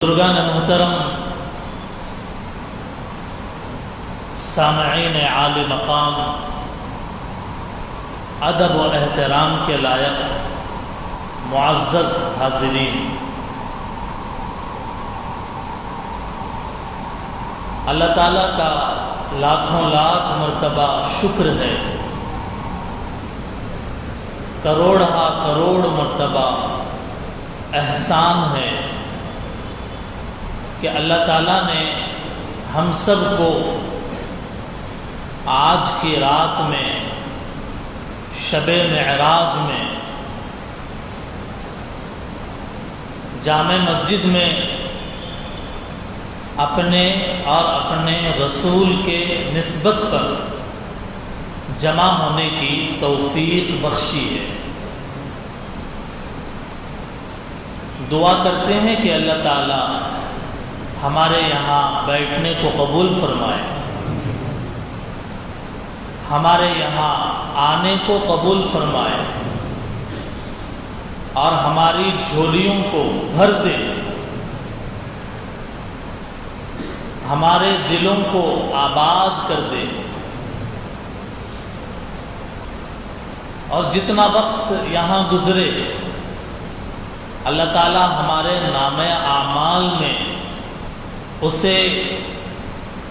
بزرگان محترم، سامعین عالی مقام، ادب و احترام کے لائق معزز حاضرین، اللہ تعالیٰ کا لاکھوں لاکھ مرتبہ شکر ہے، کروڑہا کروڑ مرتبہ احسان ہے کہ اللہ تعالیٰ نے ہم سب کو آج کی رات میں شب معراج میں جامع مسجد میں اپنے اور اپنے رسول کے نسبت پر جمع ہونے کی توفیق بخشی ہے۔ دعا کرتے ہیں کہ اللہ تعالیٰ ہمارے یہاں بیٹھنے کو قبول فرمائے، ہمارے یہاں آنے کو قبول فرمائے اور ہماری جھولیوں کو بھر دے، ہمارے دلوں کو آباد کر دے، اور جتنا وقت یہاں گزرے اللہ تعالیٰ ہمارے نامہ اعمال میں اسے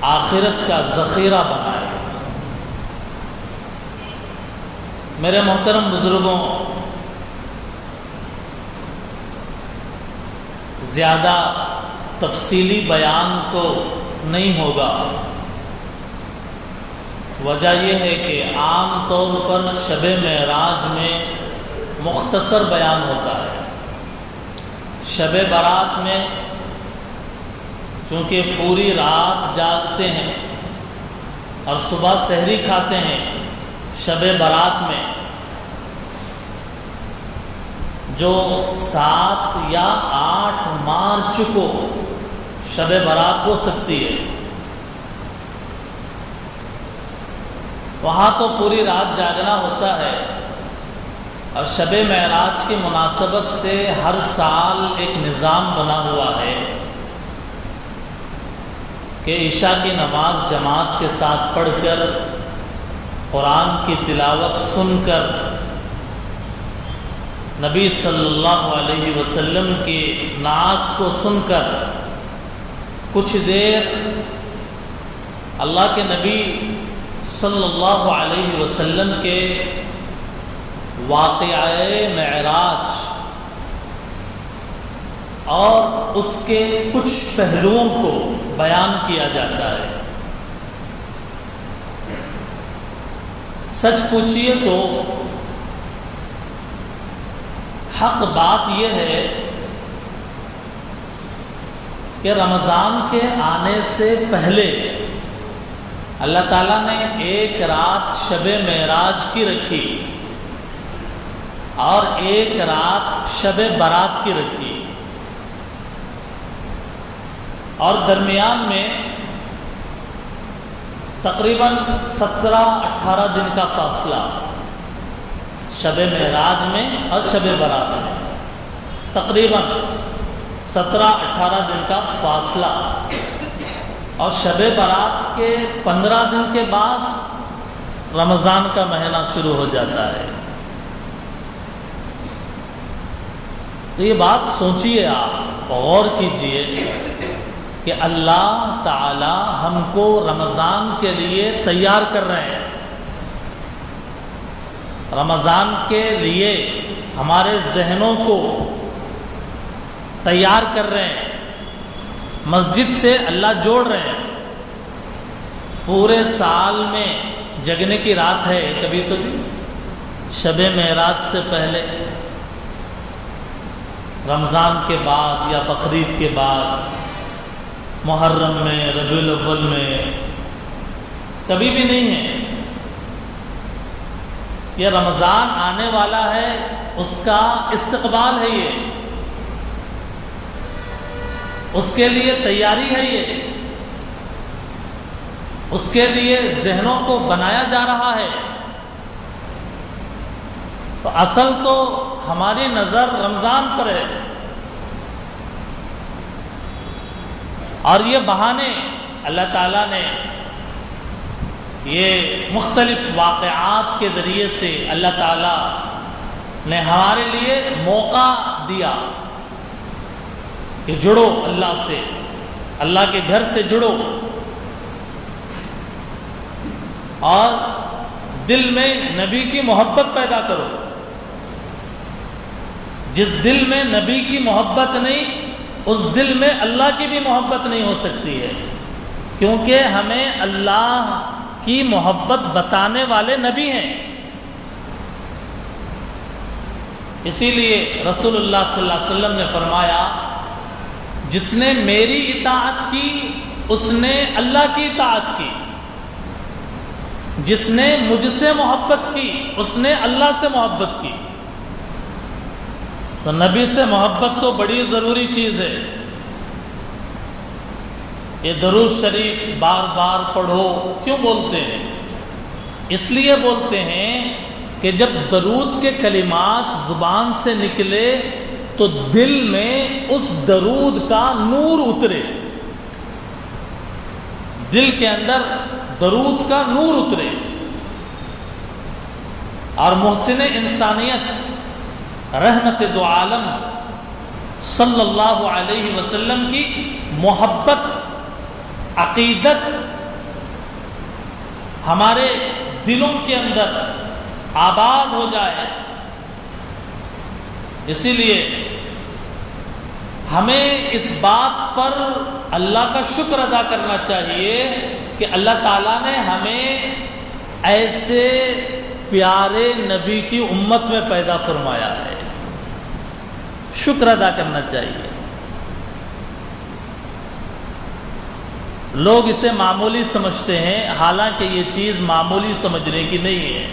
آخرت کا ذخیرہ بنائے۔ میرے محترم بزرگوں، زیادہ تفصیلی بیان تو نہیں ہوگا، وجہ یہ ہے کہ عام طور پر شب معراج میں مختصر بیان ہوتا ہے۔ شب برات میں چونکہ پوری رات جاگتے ہیں اور صبح سحری کھاتے ہیں، شب برات میں جو 7 یا 8 مارچ کو شب برات ہو سکتی ہے، وہاں تو پوری رات جاگنا ہوتا ہے، اور شب معراج کی مناسبت سے ہر سال ایک نظام بنا ہوا ہے کہ عشاء کی نماز جماعت کے ساتھ پڑھ کر، قرآن کی تلاوت سن کر، نبی صلی اللہ علیہ وسلم کی نعت کو سن کر کچھ دیر اللہ کے نبی صلی اللہ علیہ وسلم کے واقعہ معراج اور اس کے کچھ پہلوؤں کو بیان کیا جاتا ہے۔ سچ پوچھئے تو حق بات یہ ہے کہ رمضان کے آنے سے پہلے اللہ تعالیٰ نے ایک رات شب معراج کی رکھی اور ایک رات شب برات کی رکھی، اور درمیان میں تقریباً 17-18 دن کا فاصلہ شب معراج میں اور شب برات میں، تقریباً 17-18 دن کا فاصلہ، اور شب برات کے 15 دن کے بعد رمضان کا مہینہ شروع ہو جاتا ہے۔ تو یہ بات سوچئے، آپ غور کیجئے کہ اللہ تعالی ہم کو رمضان کے لیے تیار کر رہے ہیں، رمضان کے لیے ہمارے ذہنوں کو تیار کر رہے ہیں، مسجد سے اللہ جوڑ رہے ہیں۔ پورے سال میں جگنے کی رات ہے کبھی تو شب معراج سے پہلے، رمضان کے بعد یا بقرعید کے بعد، محرم میں، ربیع الاول میں، کبھی بھی نہیں ہے۔ یہ رمضان آنے والا ہے، اس کا استقبال ہے، یہ اس کے لیے تیاری ہے، یہ اس کے لیے ذہنوں کو بنایا جا رہا ہے۔ تو اصل تو ہماری نظر رمضان پر ہے، اور یہ بہانے اللہ تعالیٰ نے یہ مختلف واقعات کے ذریعے سے اللہ تعالیٰ نے ہمارے لیے موقع دیا کہ جڑو اللہ سے، اللہ کے گھر سے جڑو، اور دل میں نبی کی محبت پیدا کرو۔ جس دل میں نبی کی محبت نہیں، اس دل میں اللہ کی بھی محبت نہیں ہو سکتی ہے، کیونکہ ہمیں اللہ کی محبت بتانے والے نبی ہیں۔ اسی لیے رسول اللہ صلی اللہ علیہ وسلم نے فرمایا، جس نے میری اطاعت کی اس نے اللہ کی اطاعت کی، جس نے مجھ سے محبت کی اس نے اللہ سے محبت کی۔ تو نبی سے محبت تو بڑی ضروری چیز ہے۔ یہ درود شریف بار بار پڑھو، کیوں بولتے ہیں؟ اس لیے بولتے ہیں کہ جب درود کے کلمات زبان سے نکلے تو دل میں اس درود کا نور اترے، دل کے اندر درود کا نور اترے، اور محسن انسانیت رحمت دو عالم صلی اللہ علیہ وسلم کی محبت، عقیدت ہمارے دلوں کے اندر آباد ہو جائے۔ اسی لیے ہمیں اس بات پر اللہ کا شکر ادا کرنا چاہیے کہ اللہ تعالیٰ نے ہمیں ایسے پیارے نبی کی امت میں پیدا فرمایا ہے، شکر ادا کرنا چاہیے۔ لوگ اسے معمولی سمجھتے ہیں، حالانکہ یہ چیز معمولی سمجھنے کی نہیں ہے۔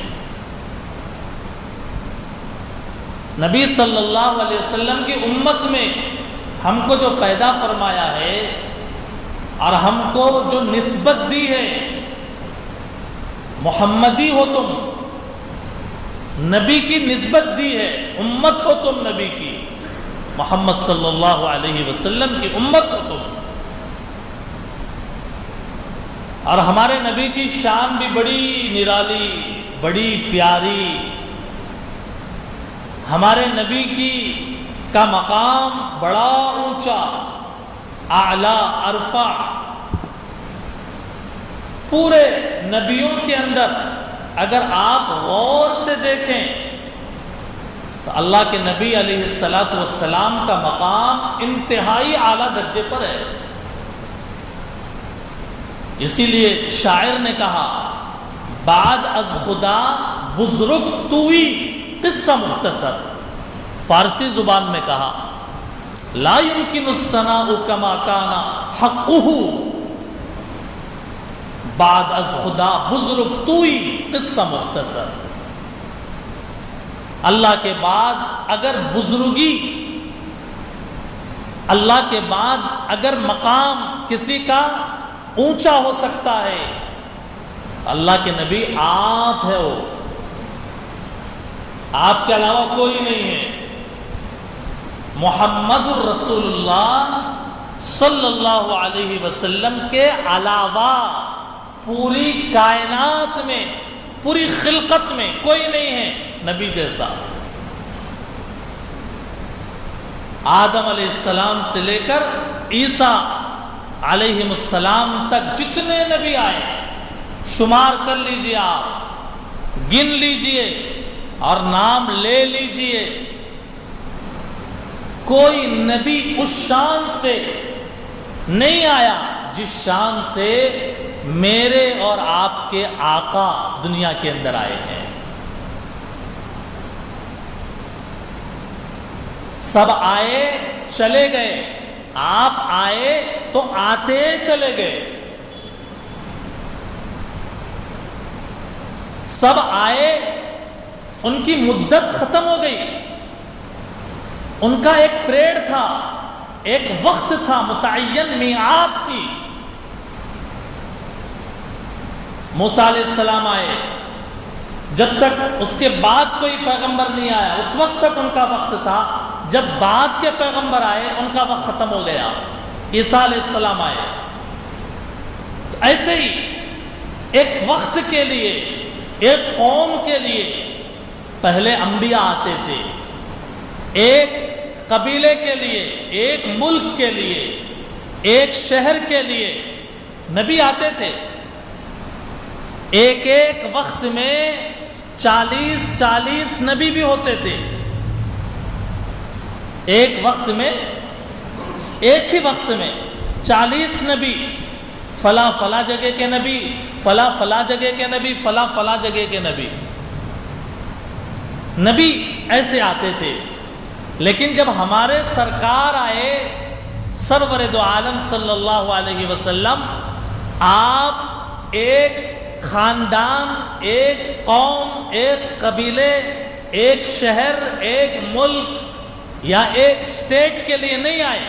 نبی صلی اللہ علیہ وسلم کی امت میں ہم کو جو پیدا فرمایا ہے اور ہم کو جو نسبت دی ہے، محمدی ہو تم، نبی کی نسبت دی ہے، امت ہو تم نبی کی، محمد صلی اللہ علیہ وسلم کی امت ہو تم۔ اور ہمارے نبی کی شان بھی بڑی نرالی، بڑی پیاری۔ ہمارے نبی کا مقام بڑا اونچا، اعلیٰ، ارفع۔ پورے نبیوں کے اندر اگر آپ غور سے دیکھیں تو اللہ کے نبی علیہ الصلاۃ والسلام کا مقام انتہائی اعلیٰ درجے پر ہے۔ اسی لیے شاعر نے کہا، بعد از خدا بزرگ توئی قصہ مختصر، فارسی زبان میں کہا، لا يمكن الثناء كما كان حقه، بعد از خدا بزرگ توئی قصہ مختصر۔ اللہ کے بعد اگر بزرگی، اللہ کے بعد اگر مقام کسی کا اونچا ہو سکتا ہے، اللہ کے نبی آپ ہے، وہ آپ کے علاوہ کوئی نہیں ہے۔ محمد الرسول اللہ صلی اللہ علیہ وسلم کے علاوہ پوری کائنات میں، پوری خلقت میں کوئی نہیں ہے نبی جیسا۔ آدم علیہ السلام سے لے کر عیسیٰ علیہ السلام تک جتنے نبی آئے، شمار کر لیجئے، آپ گن لیجئے اور نام لے لیجئے، کوئی نبی اس شان سے نہیں آیا جس شان سے میرے اور آپ کے آقا دنیا کے اندر آئے ہیں۔ سب آئے چلے گئے، آپ آئے تو آتے چلے گئے۔ سب آئے، ان کی مدت ختم ہو گئی، ان کا ایک پیریڈ تھا، ایک وقت تھا، متعین میعاد تھی۔ موسیٰ علیہ السلام آئے، جب تک اس کے بعد کوئی پیغمبر نہیں آیا اس وقت تک ان کا وقت تھا، جب بعد کے پیغمبر آئے ان کا وقت ختم ہو گیا۔ عیسیٰ علیہ السلام آئے. ایسے ہی ایک وقت کے لیے، ایک قوم کے لیے پہلے انبیاء آتے تھے. ایک قبیلے کے لیے، ایک ملک کے لیے، ایک شہر کے لیے نبی آتے تھے. ایک ایک وقت میں 40 نبی بھی ہوتے تھے. ایک وقت میں، ایک ہی وقت میں 40 نبی، فلاں فلاں جگہ کے نبی، فلاں فلاں جگہ کے نبی، فلاں فلاں جگہ کے نبی. نبی ایسے آتے تھے. لیکن جب ہمارے سرکار آئے سرور دو عالم صلی اللہ علیہ وسلم، آپ ایک خاندان، ایک قوم، ایک قبیلے، ایک شہر، ایک ملک یا ایک اسٹیٹ کے لیے نہیں آئے،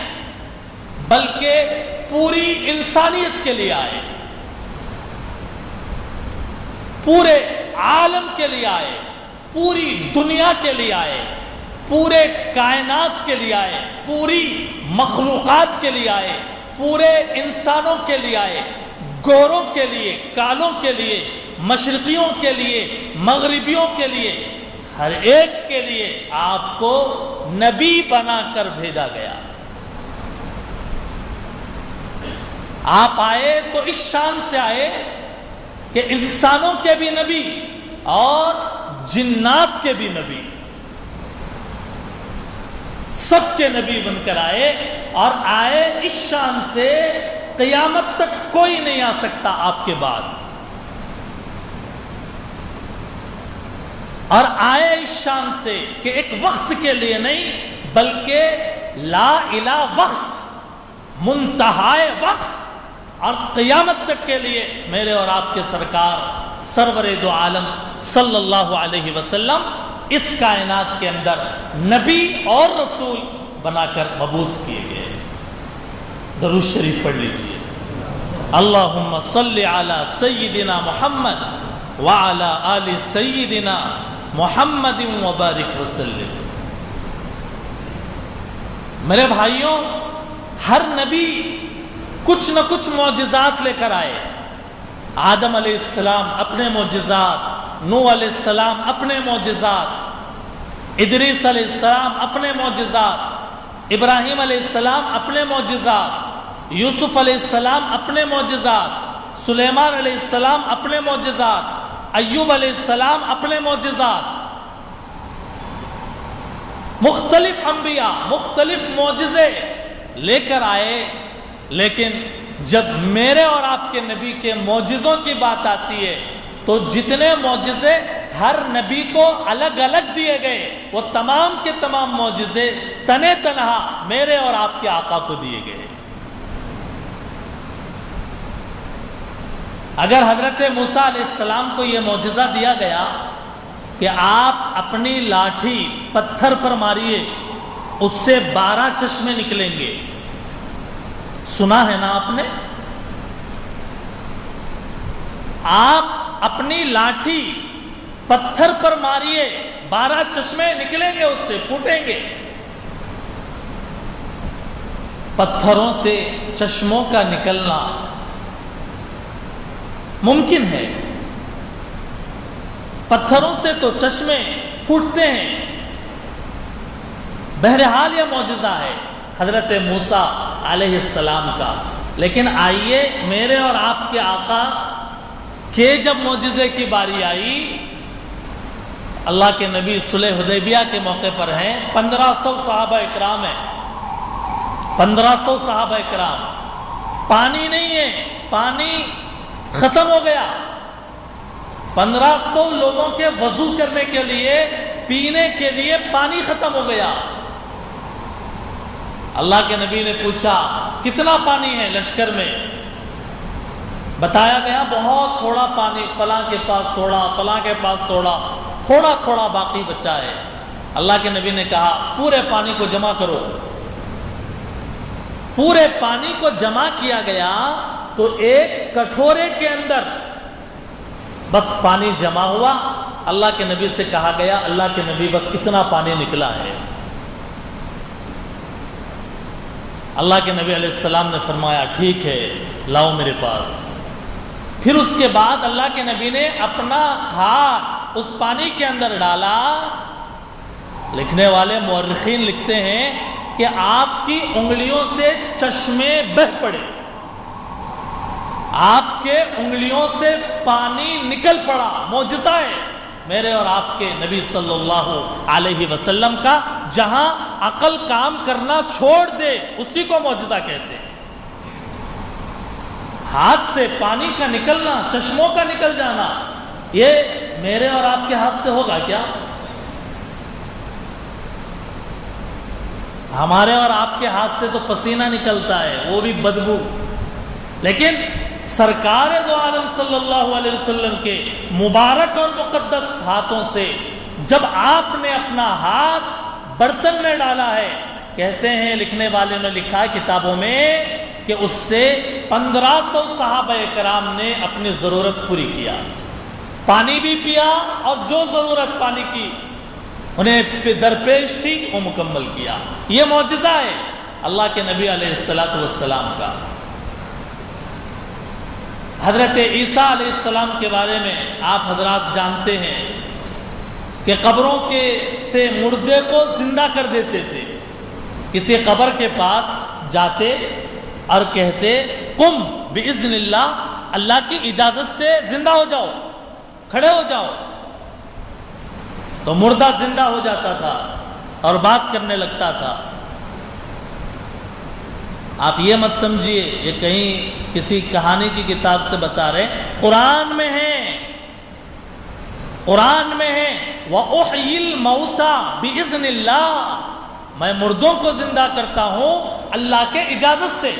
بلکہ پوری انسانیت کے لیے آئے، پورے عالم کے لیے آئے، پوری دنیا کے لیے آئے، پورے کائنات کے لیے آئے، پوری مخلوقات کے لیے آئے، پورے انسانوں کے لیے آئے، گوروں کے لیے، کالوں کے لیے، مشرقیوں کے لیے، مغربیوں کے لیے، ہر ایک کے لیے آپ کو نبی بنا کر بھیجا گیا. آپ آئے تو اس شان سے آئے کہ انسانوں کے بھی نبی اور جنات کے بھی نبی، سب کے نبی بن کر آئے. اور آئے اس شان سے قیامت تک کوئی نہیں آ سکتا آپ کے بعد. اور آئے اس شان سے کہ ایک وقت کے لیے نہیں، بلکہ لا الہ وقت، منتہائے وقت اور قیامت تک کے لیے میرے اور آپ کے سرکار سرور دو عالم صلی اللہ علیہ وسلم اس کائنات کے اندر نبی اور رسول بنا کر مبعوث کیے گئے. درود شریف پڑھ لیجئے. اللہم صلی علی سیدنا محمد وعلی آل سیدنا محمد وبارک وسلم. میرے بھائیوں، ہر نبی کچھ نہ کچھ معجزات لے کر آئے. آدم علیہ السلام اپنے معجزات، نوح علیہ السلام اپنے معجزات، ادریس علیہ السلام اپنے معجزات، ابراہیم علیہ السلام اپنے معجزات، یوسف علیہ السلام اپنے معجزات، سلیمان علیہ السلام اپنے معجزات، ایوب علیہ السلام اپنے معجزات. مختلف انبیاء مختلف معجزے لے کر آئے. لیکن جب میرے اور آپ کے نبی کے معجزوں کی بات آتی ہے تو جتنے معجزے ہر نبی کو الگ الگ دیے گئے، وہ تمام کے تمام معجزے تنہ تنہا میرے اور آپ کے آقا کو دیے گئے. اگر حضرت موسیٰ علیہ السلام کو یہ معجزہ دیا گیا کہ آپ اپنی لاٹھی پتھر پر ماریے، اس سے 12 چشمے نکلیں گے، سنا ہے نا آپ نے؟ آپ اپنی لاٹھی پتھر پر ماریے، 12 چشمے نکلیں گے، اس سے پھوٹیں گے. پتھروں سے چشموں کا نکلنا ممکن ہے، پتھروں سے تو چشمے پھوٹتے ہیں. بہرحال یہ معجزہ ہے حضرت موسیٰ علیہ السلام کا. لیکن آئیے میرے اور آپ کے آقا کہ جب معجزے کی باری آئی، اللہ کے نبی صلح حدیبیہ کے موقع پر ہیں، 1500 صحابہ اکرام ہیں، 1500 صحابہ اکرام. پانی نہیں ہے، پانی ختم ہو گیا. 1500 لوگوں کے وضو کرنے کے لیے، پینے کے لیے پانی ختم ہو گیا. اللہ کے نبی نے پوچھا کتنا پانی ہے لشکر میں؟ بتایا گیا بہت تھوڑا پانی، فلاں کے پاس تھوڑا، فلاں کے پاس تھوڑا، تھوڑا تھوڑا باقی بچا ہے. اللہ کے نبی نے کہا پورے پانی کو جمع کرو. پورے پانی کو جمع کیا گیا تو ایک کٹورے کے اندر بس پانی جمع ہوا. اللہ کے نبی سے کہا گیا اللہ کے نبی بس اتنا پانی نکلا ہے. اللہ کے نبی علیہ السلام نے فرمایا ٹھیک ہے لاؤ میرے پاس۔ پھر اس کے بعد اللہ کے نبی نے اپنا ہاتھ اس پانی کے اندر ڈالا۔ لکھنے والے مورخین لکھتے ہیں کہ آپ کی انگلیوں سے چشمے بہہ پڑے، آپ کے انگلیوں سے پانی نکل پڑا۔ معجزہ ہے میرے اور آپ کے نبی صلی اللہ علیہ وسلم کا، جہاں عقل کام کرنا چھوڑ دے اسی کو معجزہ کہتے ہیں۔ ہاتھ سے پانی کا نکلنا، چشموں کا نکل جانا، یہ میرے اور آپ کے ہاتھ سے ہوگا کیا؟ ہمارے اور آپ کے ہاتھ سے تو پسینہ نکلتا ہے، وہ بھی بدبو، لیکن سرکار دو عالم صلی اللہ علیہ وسلم کے مبارک اور مقدس ہاتھوں سے جب آپ نے اپنا ہاتھ برتن میں ڈالا ہے، کہتے ہیں لکھنے والے نے لکھا ہے کتابوں میں کہ اس سے 1500 صحابہ کرام نے اپنی ضرورت پوری کیا، پانی بھی پیا اور جو ضرورت پانی کی انہیں درپیش تھی وہ مکمل کیا۔ یہ معجزہ ہے اللہ کے نبی علیہ السلام کا۔ حضرت عیسیٰ علیہ السلام کے بارے میں آپ حضرات جانتے ہیں کہ قبروں سے مردے کو زندہ کر دیتے تھے۔ کسی قبر کے پاس جاتے اور کہتے قم باذن اللہ، اللہ کی اجازت سے زندہ ہو جاؤ، کھڑے ہو جاؤ، تو مردہ زندہ ہو جاتا تھا اور بات کرنے لگتا تھا۔ آپ یہ مت سمجھیے یہ کہیں کسی کہانی کی کتاب سے بتا رہے، قرآن میں ہے، قرآن میں ہے وَأُحْيِي الْمَوْتَى بِإِذْنِ اللَّهِ، میں مردوں کو زندہ کرتا ہوں اللہ کے اجازت سے۔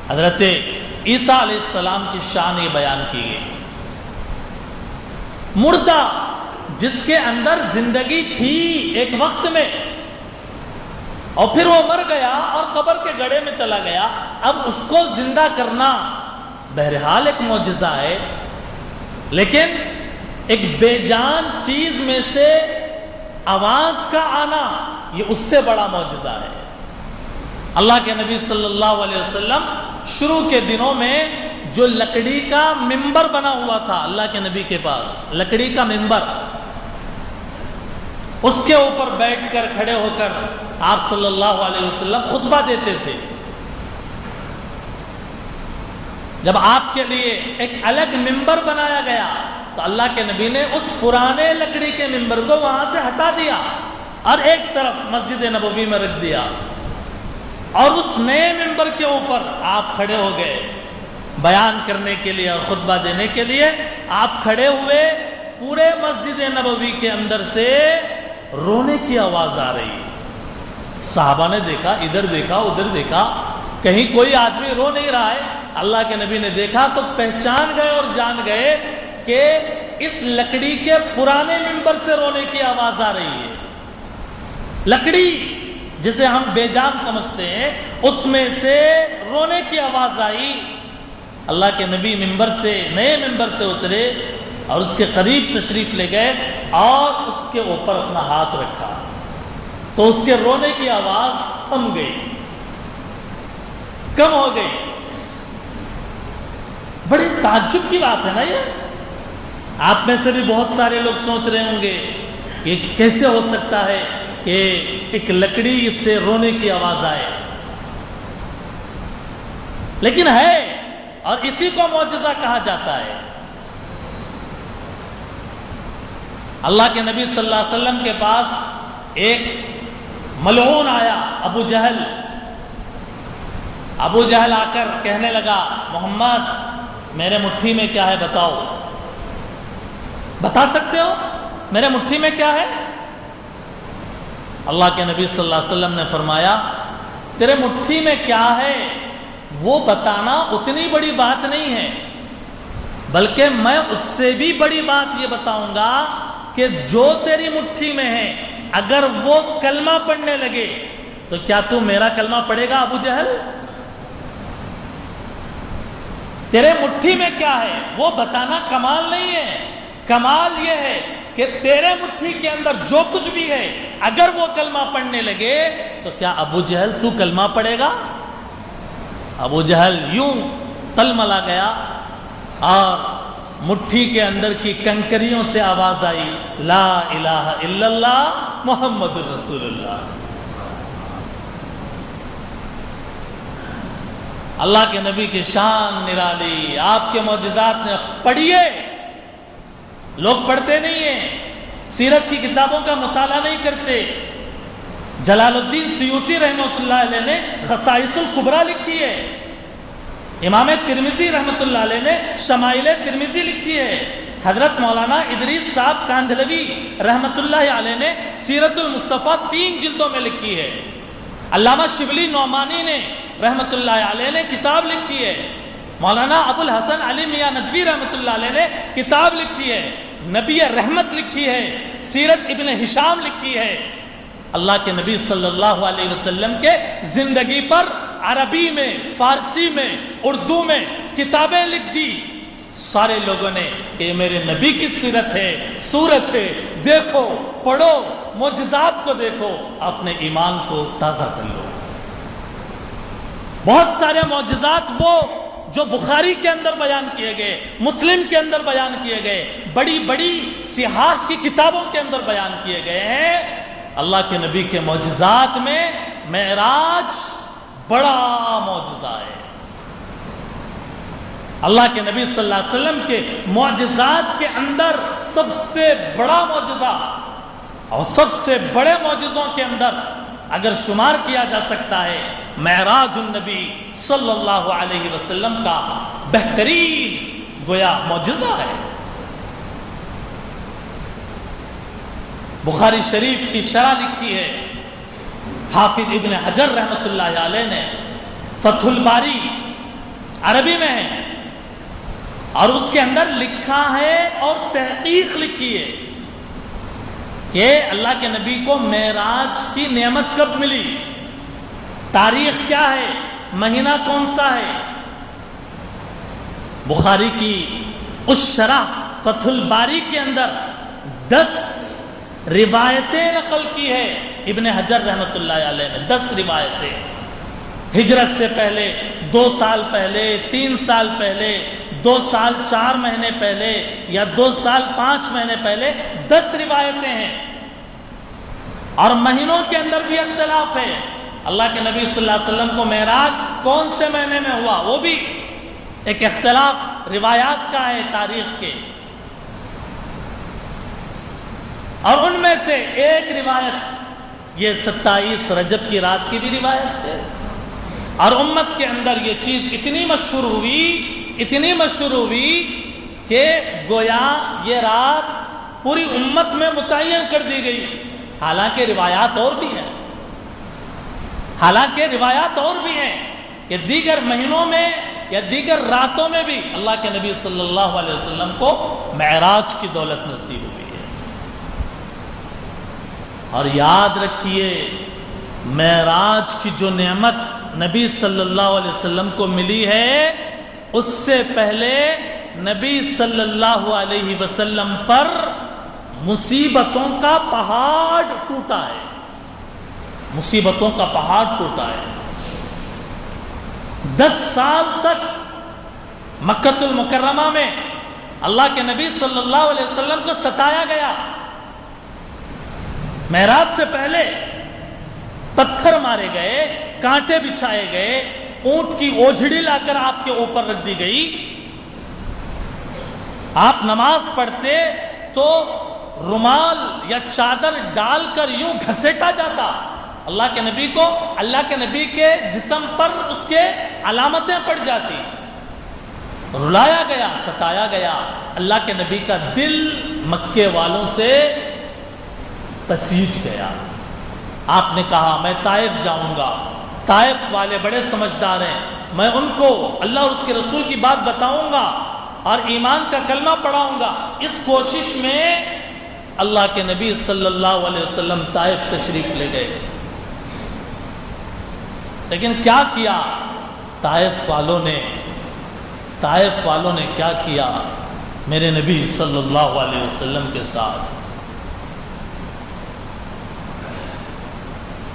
حضرت عیسیٰ علیہ السلام کی شان یہ بیان کی گئی، مردہ جس کے اندر زندگی تھی ایک وقت میں اور پھر وہ مر گیا اور قبر کے گڑھے میں چلا گیا، اب اس کو زندہ کرنا بہرحال ایک معجزہ ہے، لیکن ایک بے جان چیز میں سے آواز کا آنا یہ اس سے بڑا معجزہ ہے۔ اللہ کے نبی صلی اللہ علیہ وسلم شروع کے دنوں میں جو لکڑی کا ممبر بنا ہوا تھا اللہ کے نبی کے پاس، لکڑی کا ممبر، اس کے اوپر بیٹھ کر کھڑے ہو کر آپ صلی اللہ علیہ وسلم خطبہ دیتے تھے۔ جب آپ کے لیے ایک الگ ممبر بنایا گیا تو اللہ کے نبی نے اس پرانے لکڑی کے ممبر کو وہاں سے ہٹا دیا اور ایک طرف مسجد نبوی میں رکھ دیا، اور اس نئے ممبر کے اوپر آپ کھڑے ہو گئے بیان کرنے کے لیے اور خطبہ دینے کے لیے۔ آپ کھڑے ہوئے، پورے مسجد نبوی کے اندر سے رونے کی آواز آ رہی، صحابہ نے دیکھا، ادھر دیکھا ادھر دیکھا، کہیں کوئی آدمی رو نہیں رہا ہے۔ اللہ کے نبی نے دیکھا تو پہچان گئے اور جان گئے کہ اس لکڑی کے پرانے ممبر سے رونے کی آواز آ رہی ہے۔ لکڑی جسے ہم بے جان سمجھتے ہیں اس میں سے رونے کی آواز آئی۔ اللہ کے نبی ممبر سے، نئے ممبر سے اترے اور اس کے قریب تشریف لے گئے اور اس کے اوپر اپنا ہاتھ رکھا تو اس کے رونے کی آواز تھم گئی، کم ہو گئی۔ بڑی تعجب کی بات ہے نا یہ۔ آپ میں سے بھی بہت سارے لوگ سوچ رہے ہوں گے یہ کیسے ہو سکتا ہے کہ ایک لکڑی سے رونے کی آواز آئے، لیکن ہے، اور اسی کو معجزہ کہا جاتا ہے۔ اللہ کے نبی صلی اللہ علیہ وسلم کے پاس ایک ملعون آیا، ابو جہل۔ ابو جہل آ کر کہنے لگا محمد میرے مٹھی میں کیا ہے بتاؤ، بتا سکتے ہو میرے مٹھی میں کیا ہے؟ اللہ کے نبی صلی اللہ علیہ وسلم نے فرمایا تیرے مٹھی میں کیا ہے وہ بتانا اتنی بڑی بات نہیں ہے، بلکہ میں اس سے بھی بڑی بات یہ بتاؤں گا کہ جو تیری مٹھی میں ہے اگر وہ کلمہ پڑھنے لگے تو کیا تو میرا کلمہ پڑھے گا ابو جہل؟ تیرے مٹھی میں کیا ہے وہ بتانا کمال نہیں ہے، کمال یہ ہے کہ تیرے مٹھی کے اندر جو کچھ بھی ہے اگر وہ کلمہ پڑھنے لگے تو کیا ابو جہل تو کلمہ پڑھے گا؟ ابو جہل یوں تلملا گیا اور مٹھی کے اندر کی کنکریوں سے آواز آئی، لا الہ الا اللہ محمد رسول اللہ۔ اللہ کے نبی کی شان نرالی، آپ کے معجزات نے پڑھیے، لوگ پڑھتے نہیں ہیں، سیرت کی کتابوں کا مطالعہ نہیں کرتے۔ جلال الدین سیوطی رحمۃ اللہ علیہ نے خصائص الکبریٰ لکھی ہے، امام ترمذی رحمۃ اللہ علیہ نے شمائل ترمذی لکھی ہے، حضرت مولانا ادریس صاحب کاندھلوی رحمۃ اللہ علیہ نے سیرت المصطفیٰ 3 جلدوں میں لکھی ہے، علامہ شبلی نعمانی نے رحمۃ اللہ علیہ نے کتاب لکھی ہے، مولانا ابو الحسن علی میاں نجوی رحمۃ اللہ علیہ نے کتاب لکھی ہے، نبی رحمت لکھی ہے، سیرت ابن ہشام لکھی ہے۔ اللہ کے نبی صلی اللہ علیہ وسلم کے زندگی پر عربی میں، فارسی میں، اردو میں کتابیں لکھ دی۔ سارے لوگوں نے کہ یہ میرے نبی کی سیرت ہے، صورت ہے، دیکھو، پڑھو، معجزات کو دیکھو، اپنے ایمان کو تازہ کر لو۔ بہت سارے معجزات وہ جو بخاری کے اندر بیان کیے گئے، مسلم کے اندر بیان کیے گئے، بڑی بڑی صحاح کی کتابوں کے اندر بیان کیے گئے ہیں۔ اللہ کے نبی کے معجزات میں معراج بڑا معجزہ ہے۔ اللہ کے نبی صلی اللہ علیہ وسلم کے معجزات کے اندر سب سے بڑا معجزہ اور سب سے بڑے معجزوں کے اندر اگر شمار کیا جا سکتا ہے، معراج النبی صلی اللہ علیہ وسلم کا بہترین گویا معجزہ ہے۔ بخاری شریف کی شرح لکھی ہے حافظ ابن حجر رحمۃ اللہ علیہ نے، فتح الباری عربی میں ہے اور اس کے اندر لکھا ہے اور تحقیق لکھی ہے کہ اللہ کے نبی کو معراج کی نعمت کب ملی، تاریخ کیا ہے، مہینہ کون سا ہے۔ بخاری کی اس شرح فتح الباری کے اندر 10 روایتیں نقل کی ہے ابن حجر رحمۃ اللہ علیہ نے، 10 روایتیں، ہجرت سے پہلے، 2 سال پہلے، 3 سال پہلے، 2 سال 4 مہینے پہلے یا 2 سال 5 مہینے پہلے، 10 روایتیں ہیں اور مہینوں کے اندر بھی اختلاف ہے۔ اللہ کے نبی صلی اللہ علیہ وسلم کو معراج کون سے مہینے میں ہوا، وہ بھی ایک اختلاف روایات کا ہے، تاریخ کے۔ اور ان میں سے ایک روایت یہ 27 رجب کی رات کی بھی روایت ہے، اور امت کے اندر یہ چیز اتنی مشہور ہوئی کہ گویا یہ رات پوری امت میں متعین کر دی گئی۔ حالانکہ روایات اور بھی ہیں کہ دیگر مہینوں میں یا دیگر راتوں میں بھی اللہ کے نبی صلی اللہ علیہ وسلم کو معراج کی دولت نصیب ہوئی ہے۔ اور یاد رکھیے، معراج کی جو نعمت نبی صلی اللہ علیہ وسلم کو ملی ہے، اس سے پہلے نبی صلی اللہ علیہ وسلم پر مصیبتوں کا پہاڑ ٹوٹا ہے، مصیبتوں کا پہاڑ ٹوٹا ہے۔ 10 سال تک مکہ المکرمہ میں اللہ کے نبی صلی اللہ علیہ وسلم کو ستایا گیا۔ معراج سے پہلے پتھر مارے گئے، کانٹے بچھائے گئے، اونٹ کی اوجھڑی لا کر آپ کے اوپر رکھ دی گئی۔ آپ نماز پڑھتے تو رومال یا چادر ڈال کر یوں گھسیٹا جاتا۔ اللہ کے نبی کو، اللہ کے نبی کے جسم پر اس کے علامتیں پڑ جاتی، رلایا گیا، ستایا گیا۔ اللہ کے نبی کا دل مکے والوں سے پسیج گیا۔ آپ نے کہا میں طائف جاؤں گا، طائف والے بڑے سمجھدار ہیں، میں ان کو اللہ اور اس کے رسول کی بات بتاؤں گا اور ایمان کا کلمہ پڑھاؤں گا۔ اس کوشش میں اللہ کے نبی صلی اللہ علیہ وسلم طائف تشریف لے گئے، لیکن کیا کیا طائف والوں نے کیا کیا میرے نبی صلی اللہ علیہ وسلم کے ساتھ؟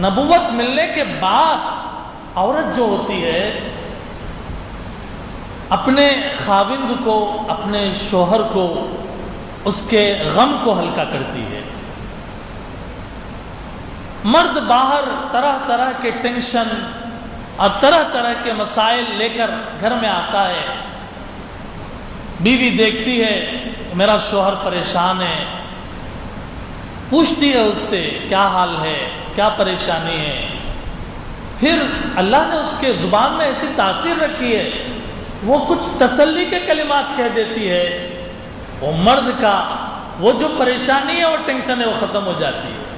نبوت ملنے کے بعد عورت جو ہوتی ہے اپنے خاوند کو، اپنے شوہر کو، اس کے غم کو ہلکا کرتی ہے۔ مرد باہر طرح طرح کے ٹینشن اور طرح طرح کے مسائل لے کر گھر میں آتا ہے، بیوی دیکھتی ہے میرا شوہر پریشان ہے، پوچھتی ہے اس سے کیا حال ہے، کیا پریشانی ہے، پھر اللہ نے اس کے زبان میں ایسی تاثیر رکھی ہے وہ کچھ تسلی کے کلمات کہہ دیتی ہے، وہ مرد کا وہ جو پریشانی ہے، وہ ٹینشن ہے، وہ ختم ہو جاتی ہے۔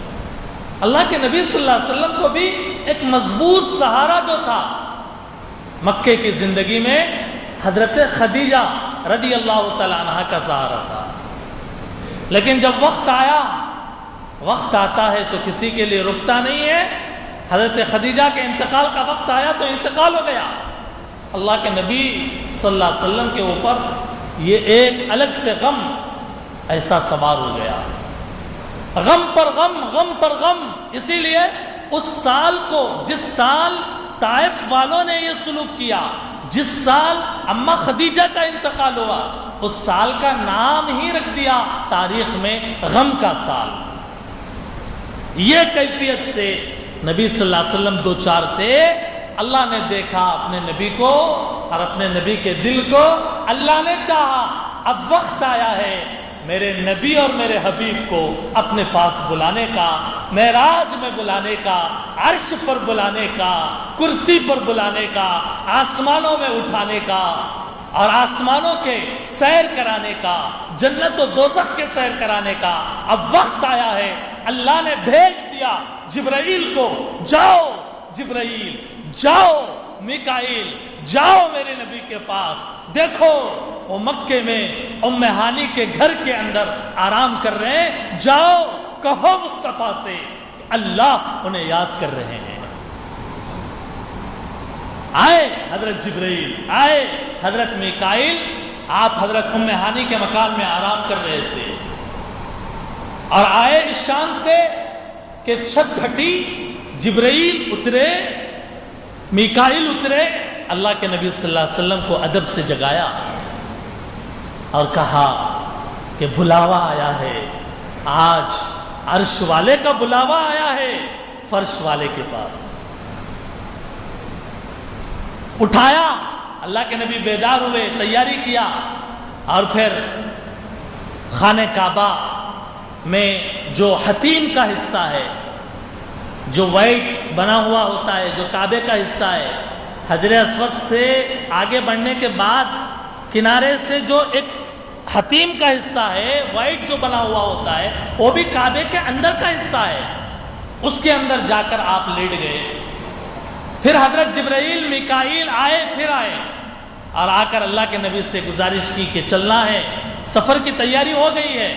اللہ کے نبی صلی اللہ علیہ وسلم کو بھی ایک مضبوط سہارا جو تھا مکے کی زندگی میں حضرت خدیجہ رضی اللہ تعالی عنہ کا سہارا تھا، لیکن جب وقت آتا ہے تو کسی کے لیے رکتا نہیں ہے۔ حضرت خدیجہ کے انتقال کا وقت آیا تو انتقال ہو گیا۔ اللہ کے نبی صلی اللہ علیہ وسلم کے اوپر یہ ایک الگ سے غم ایسا سوار ہو گیا، غم پر غم، غم پر غم۔ اسی لیے اس سال کو، جس سال طائف والوں نے یہ سلوک کیا، جس سال اماں خدیجہ کا انتقال ہوا، اس سال کا نام ہی رکھ دیا تاریخ میں غم کا سال۔ یہ کیفیت سے نبی صلی اللہ علیہ وسلم دو چار تھے۔ اللہ نے دیکھا اپنے نبی کو اور اپنے نبی کے دل کو، اللہ نے چاہا اب وقت آیا ہے میرے نبی اور میرے حبیب کو اپنے پاس بلانے کا، معراج میں بلانے کا، عرش پر بلانے کا، کرسی پر بلانے کا، آسمانوں میں اٹھانے کا اور آسمانوں کے سیر کرانے کا، جنت و دوزخ کے سیر کرانے کا اب وقت آیا ہے۔ اللہ نے بھیج دیا جبرائیل کو، جاؤ جبرائیل، جاؤ میکائیل، جاؤ میرے نبی کے پاس، دیکھو وہ مکے میں ام ہانی کے گھر کے اندر آرام کر رہے ہیں، جاؤ کہو مصطفیٰ سے اللہ انہیں یاد کر رہے ہیں۔ آئے حضرت جبرائیل، آئے حضرت میکائیل، آپ حضرت ام ہانی کے مکان میں آرام کر رہے تھے، اور آئے اس شان سے کہ چھت پھٹی، جبرائیل اترے، میکائیل اترے، اللہ کے نبی صلی اللہ علیہ وسلم کو ادب سے جگایا اور کہا کہ بلاوا آیا ہے، آج عرش والے کا بلاوا آیا ہے فرش والے کے پاس۔ اٹھایا، اللہ کے نبی بیدار ہوئے، تیاری کیا، اور پھر خانہ کعبہ میں جو حتیم کا حصہ ہے، جو وائٹ بنا ہوا ہوتا ہے، جو کعبے کا حصہ ہے، حجر اسود سے آگے بڑھنے کے بعد کنارے سے جو ایک حتیم کا حصہ ہے، وائٹ جو بنا ہوا ہوتا ہے، وہ بھی کعبے کے اندر کا حصہ ہے، اس کے اندر جا کر آپ لیٹ گئے۔ پھر حضرت جبرائیل میکائیل آئے، پھر آئے اور آ کر اللہ کے نبی سے گزارش کی کہ چلنا ہے، سفر کی تیاری ہو گئی ہے۔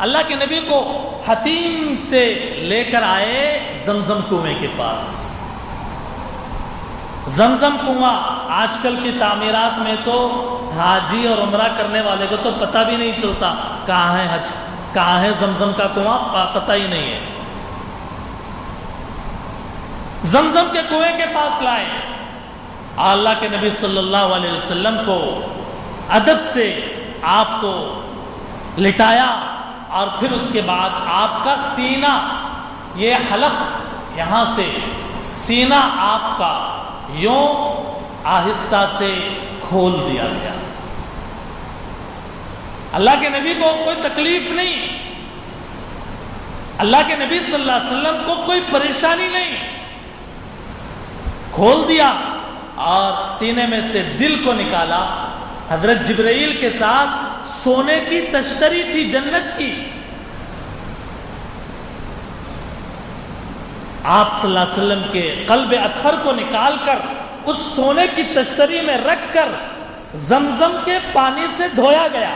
اللہ کے نبی کو حتیم سے لے کر آئے زمزم کنویں کے پاس۔ زمزم کنواں آج کل کی تعمیرات میں تو حاجی اور عمرہ کرنے والے کو تو پتہ بھی نہیں چلتا کہاں ہے حج، کہاں ہے زمزم کا کنواں، پتہ ہی نہیں ہے۔ زمزم کے کنویں کے پاس لائے، اللہ کے نبی صلی اللہ علیہ وسلم کو ادب سے آپ کو لٹایا، اور پھر اس کے بعد آپ کا سینہ، یہ حلق یہاں سے سینہ آپ کا یوں آہستہ سے کھول دیا گیا۔ اللہ کے نبی کو کوئی تکلیف نہیں، اللہ کے نبی صلی اللہ علیہ وسلم کو کوئی پریشانی نہیں، کھول دیا اور سینے میں سے دل کو نکالا۔ حضرت جبرائیل کے ساتھ سونے کی تشتری تھی جنت کی، آپ صلی اللہ علیہ وسلم کے قلب اطہر کو نکال کر اس سونے کی تشتری میں رکھ کر زمزم کے پانی سے دھویا گیا،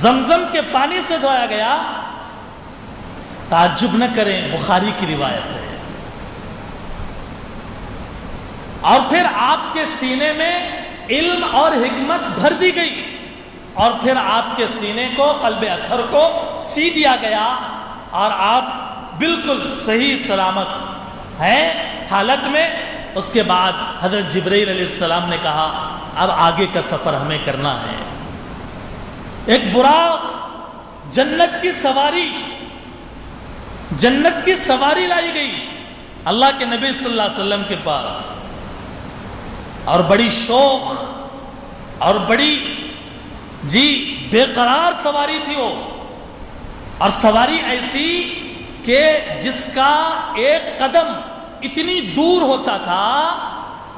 زمزم کے پانی سے دھویا گیا۔ تعجب نہ کریں، بخاری کی روایت ہے۔ اور پھر آپ کے سینے میں علم اور حکمت بھر دی گئی، اور پھر آپ کے سینے کو، قلب اطہر کو سی دیا گیا، اور آپ بالکل صحیح سلامت ہیں حالت میں، اس کے بعد حضرت جبرائیل علیہ السلام نے کہا اب آگے کا سفر ہمیں کرنا ہے۔ ایک براق، جنت کی سواری، جنت کی سواری لائی گئی اللہ کے نبی صلی اللہ علیہ وسلم کے پاس، اور بڑی شوق اور بڑی بے قرار سواری تھی وہ، اور سواری ایسی کہ جس کا ایک قدم اتنی دور ہوتا تھا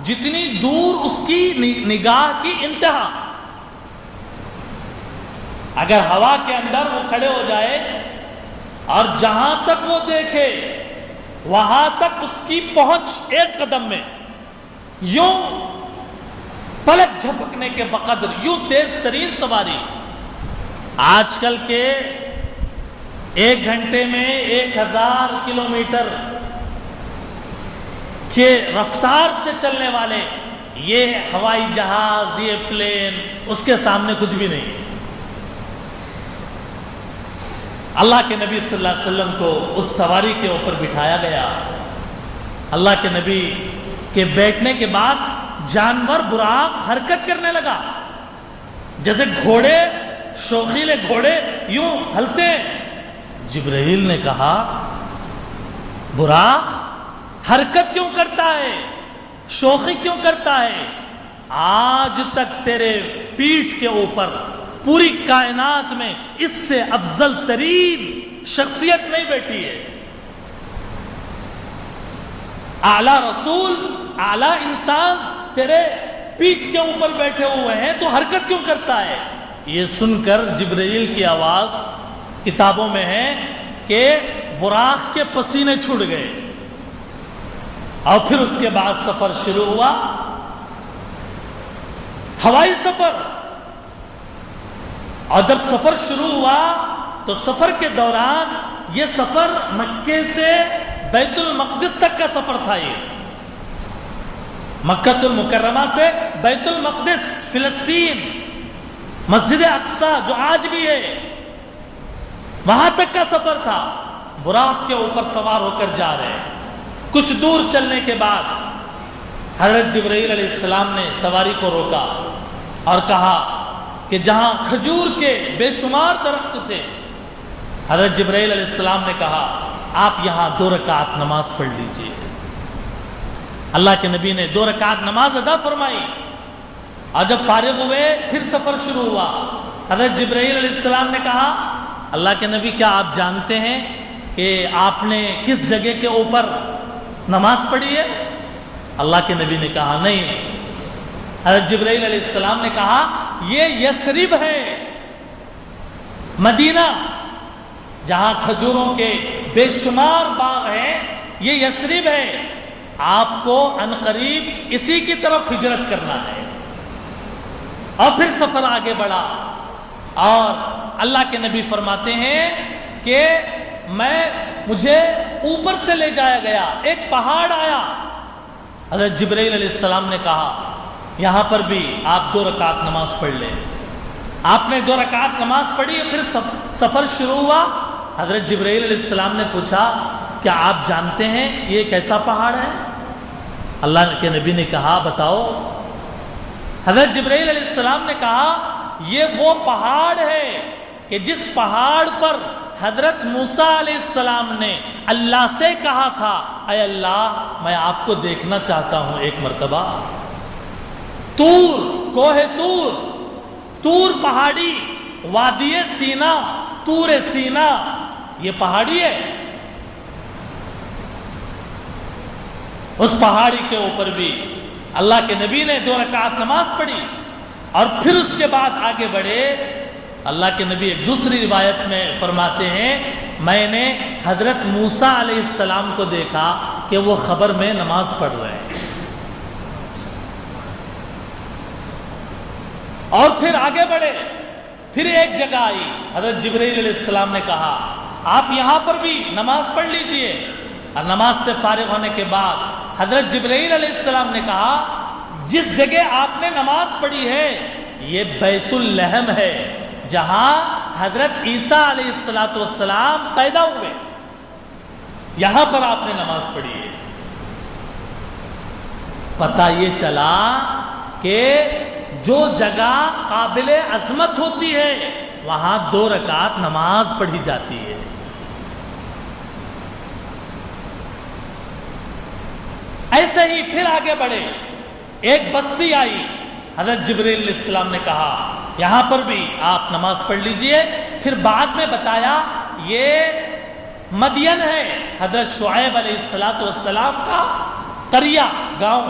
جتنی دور اس کی نگاہ کی انتہا۔ اگر ہوا کے اندر وہ کھڑے ہو جائے اور جہاں تک وہ دیکھے وہاں تک اس کی پہنچ ایک قدم میں، یوں پلک جھپکنے کے بقدر، یوں تیز ترین سواری۔ آج کل کے 1 گھنٹے میں 1000 کلومیٹر کے رفتار سے چلنے والے یہ ہوائی جہاز، یہ پلین، اس کے سامنے کچھ بھی نہیں۔ اللہ کے نبی صلی اللہ علیہ وسلم کو اس سواری کے اوپر بٹھایا گیا۔ اللہ کے نبی کے بیٹھنے کے بعد جانور براق حرکت کرنے لگا، جیسے گھوڑے، شوخیلے گھوڑے یوں ہلتے ہیں۔ جبرائیل نے کہا براق حرکت کیوں کرتا ہے، شوخی کیوں کرتا ہے؟ آج تک تیرے پیٹھ کے اوپر پوری کائنات میں اس سے افضل ترین شخصیت نہیں بیٹھی ہے۔ اعلیٰ رسول، اعلیٰ انسان تیرے پیٹھ کے اوپر بیٹھے ہوئے ہیں، تو حرکت کیوں کرتا ہے؟ یہ سن کر جبرائیل کی آواز کتابوں میں ہے کہ براق کے پسینے چھوٹ گئے، اور پھر اس کے بعد سفر شروع ہوا، ہوائی سفر۔ اور جب سفر شروع ہوا تو سفر کے دوران یہ سفر مکے سے بیت المقدس تک کا سفر تھا۔ یہ مکہ المکرمہ سے بیت المقدس، فلسطین، مسجد اقصی جو آج بھی ہے، وہاں تک کا سفر تھا۔ براق کے اوپر سوار ہو کر جا رہے ہیں۔ کچھ دور چلنے کے بعد حضرت جبرائیل علیہ السلام نے سواری کو روکا اور کہا کہ جہاں کھجور کے بے شمار درخت تھے، حضرت جبرائیل علیہ السلام نے کہا آپ یہاں 2 رکعت نماز پڑھ لیجئے۔ اللہ کے نبی نے 2 رکعت نماز ادا فرمائی، اور جب فارغ ہوئے پھر سفر شروع ہوا۔ حضرت جبرائیل علیہ السلام نے کہا اللہ کے نبی کیا آپ جانتے ہیں کہ آپ نے کس جگہ کے اوپر نماز پڑھی ہے؟ اللہ کے نبی نے کہا نہیں۔ حضرت جبرائیل علیہ السلام نے کہا یہ یثرب ہے، مدینہ جہاں کھجوروں کے بے شمار باغ ہیں، یہ یثرب ہے، آپ کو عنقریب اسی کی طرف ہجرت کرنا ہے۔ اور پھر سفر آگے بڑھا، اور اللہ کے نبی فرماتے ہیں کہ مجھے اوپر سے لے جایا گیا، ایک پہاڑ آیا۔ حضرت جبرائیل علیہ السلام نے کہا یہاں پر بھی آپ 2 رکعت نماز پڑھ لیں۔ آپ نے 2 رکعت نماز پڑھی، پھر سفر شروع ہوا۔ حضرت جبرائیل علیہ السلام نے پوچھا کیا آپ جانتے ہیں یہ کیسا پہاڑ ہے؟ اللہ کے نبی نے کہا بتاؤ۔ حضرت جبرائیل علیہ السلام نے کہا یہ وہ پہاڑ ہے کہ جس پہاڑ پر حضرت موسیٰ علیہ السلام نے اللہ سے کہا تھا اے اللہ میں آپ کو دیکھنا چاہتا ہوں ایک مرتبہ۔ طور، کوہ طور، طور پہاڑی، وادی سینا، طور سینا، یہ پہاڑی ہے۔ اس پہاڑی کے اوپر بھی اللہ کے نبی نے 2 رکعت نماز پڑھی، اور پھر اس کے بعد آگے بڑھے۔ اللہ کے نبی ایک دوسری روایت میں فرماتے ہیں میں نے حضرت موسیٰ علیہ السلام کو دیکھا کہ وہ خبر میں نماز پڑھ رہے ہیں۔ اور پھر آگے بڑھے، پھر ایک جگہ آئی، حضرت جبرائیل علیہ السلام نے کہا آپ یہاں پر بھی نماز پڑھ لیجئے۔ اور نماز سے فارغ ہونے کے بعد حضرت جبرائیل علیہ السلام نے کہا جس جگہ آپ نے نماز پڑھی ہے یہ بیت اللحم ہے، جہاں حضرت عیسیٰ علیہ السلام پیدا ہوئے۔ یہاں پر آپ نے نماز پڑھی ہے۔ پتہ یہ چلا کہ جو جگہ قابل عظمت ہوتی ہے وہاں 2 رکعت نماز پڑھی جاتی ہے۔ ایسے ہی پھر آگے بڑھے، ایک بستی آئی، حضرت جبرائیل علیہ السلام نے کہا یہاں پر بھی آپ نماز پڑھ لیجئے۔ پھر بعد میں بتایا یہ مدین ہے، حضرت شعیب علیہ السلام کا قریہ، گاؤں۔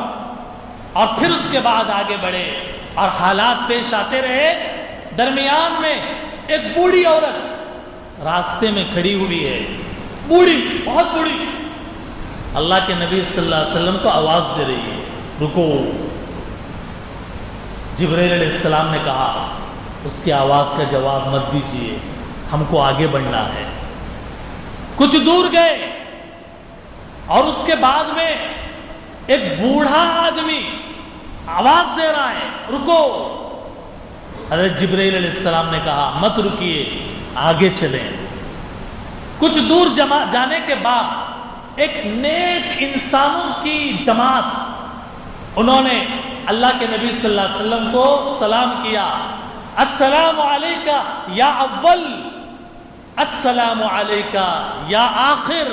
اور پھر اس کے بعد آگے بڑھے اور حالات پیش آتے رہے۔ درمیان میں ایک بوڑھی عورت راستے میں کھڑی ہوئی ہے، بوڑھی، بہت بوڑھی، اللہ کے نبی صلی اللہ علیہ وسلم کو آواز دے رہی ہے، رکو۔ جبرائیل علیہ السلام نے کہا اس کی آواز کا جواب مت دیجیے، ہم کو آگے بڑھنا ہے۔ کچھ دور گئے اور اس کے بعد میں ایک بوڑھا آدمی آواز دے رہا ہے، رکو۔ حضرت جبرائیل علیہ السلام نے کہا مت رکیے، آگے چلیں۔ کچھ دور جانے کے بعد ایک نیک انسانوں کی جماعت، انہوں نے اللہ کے نبی صلی اللہ علیہ وسلم کو سلام کیا، السلام علیکہ یا اول، السلام علیکہ یا آخر،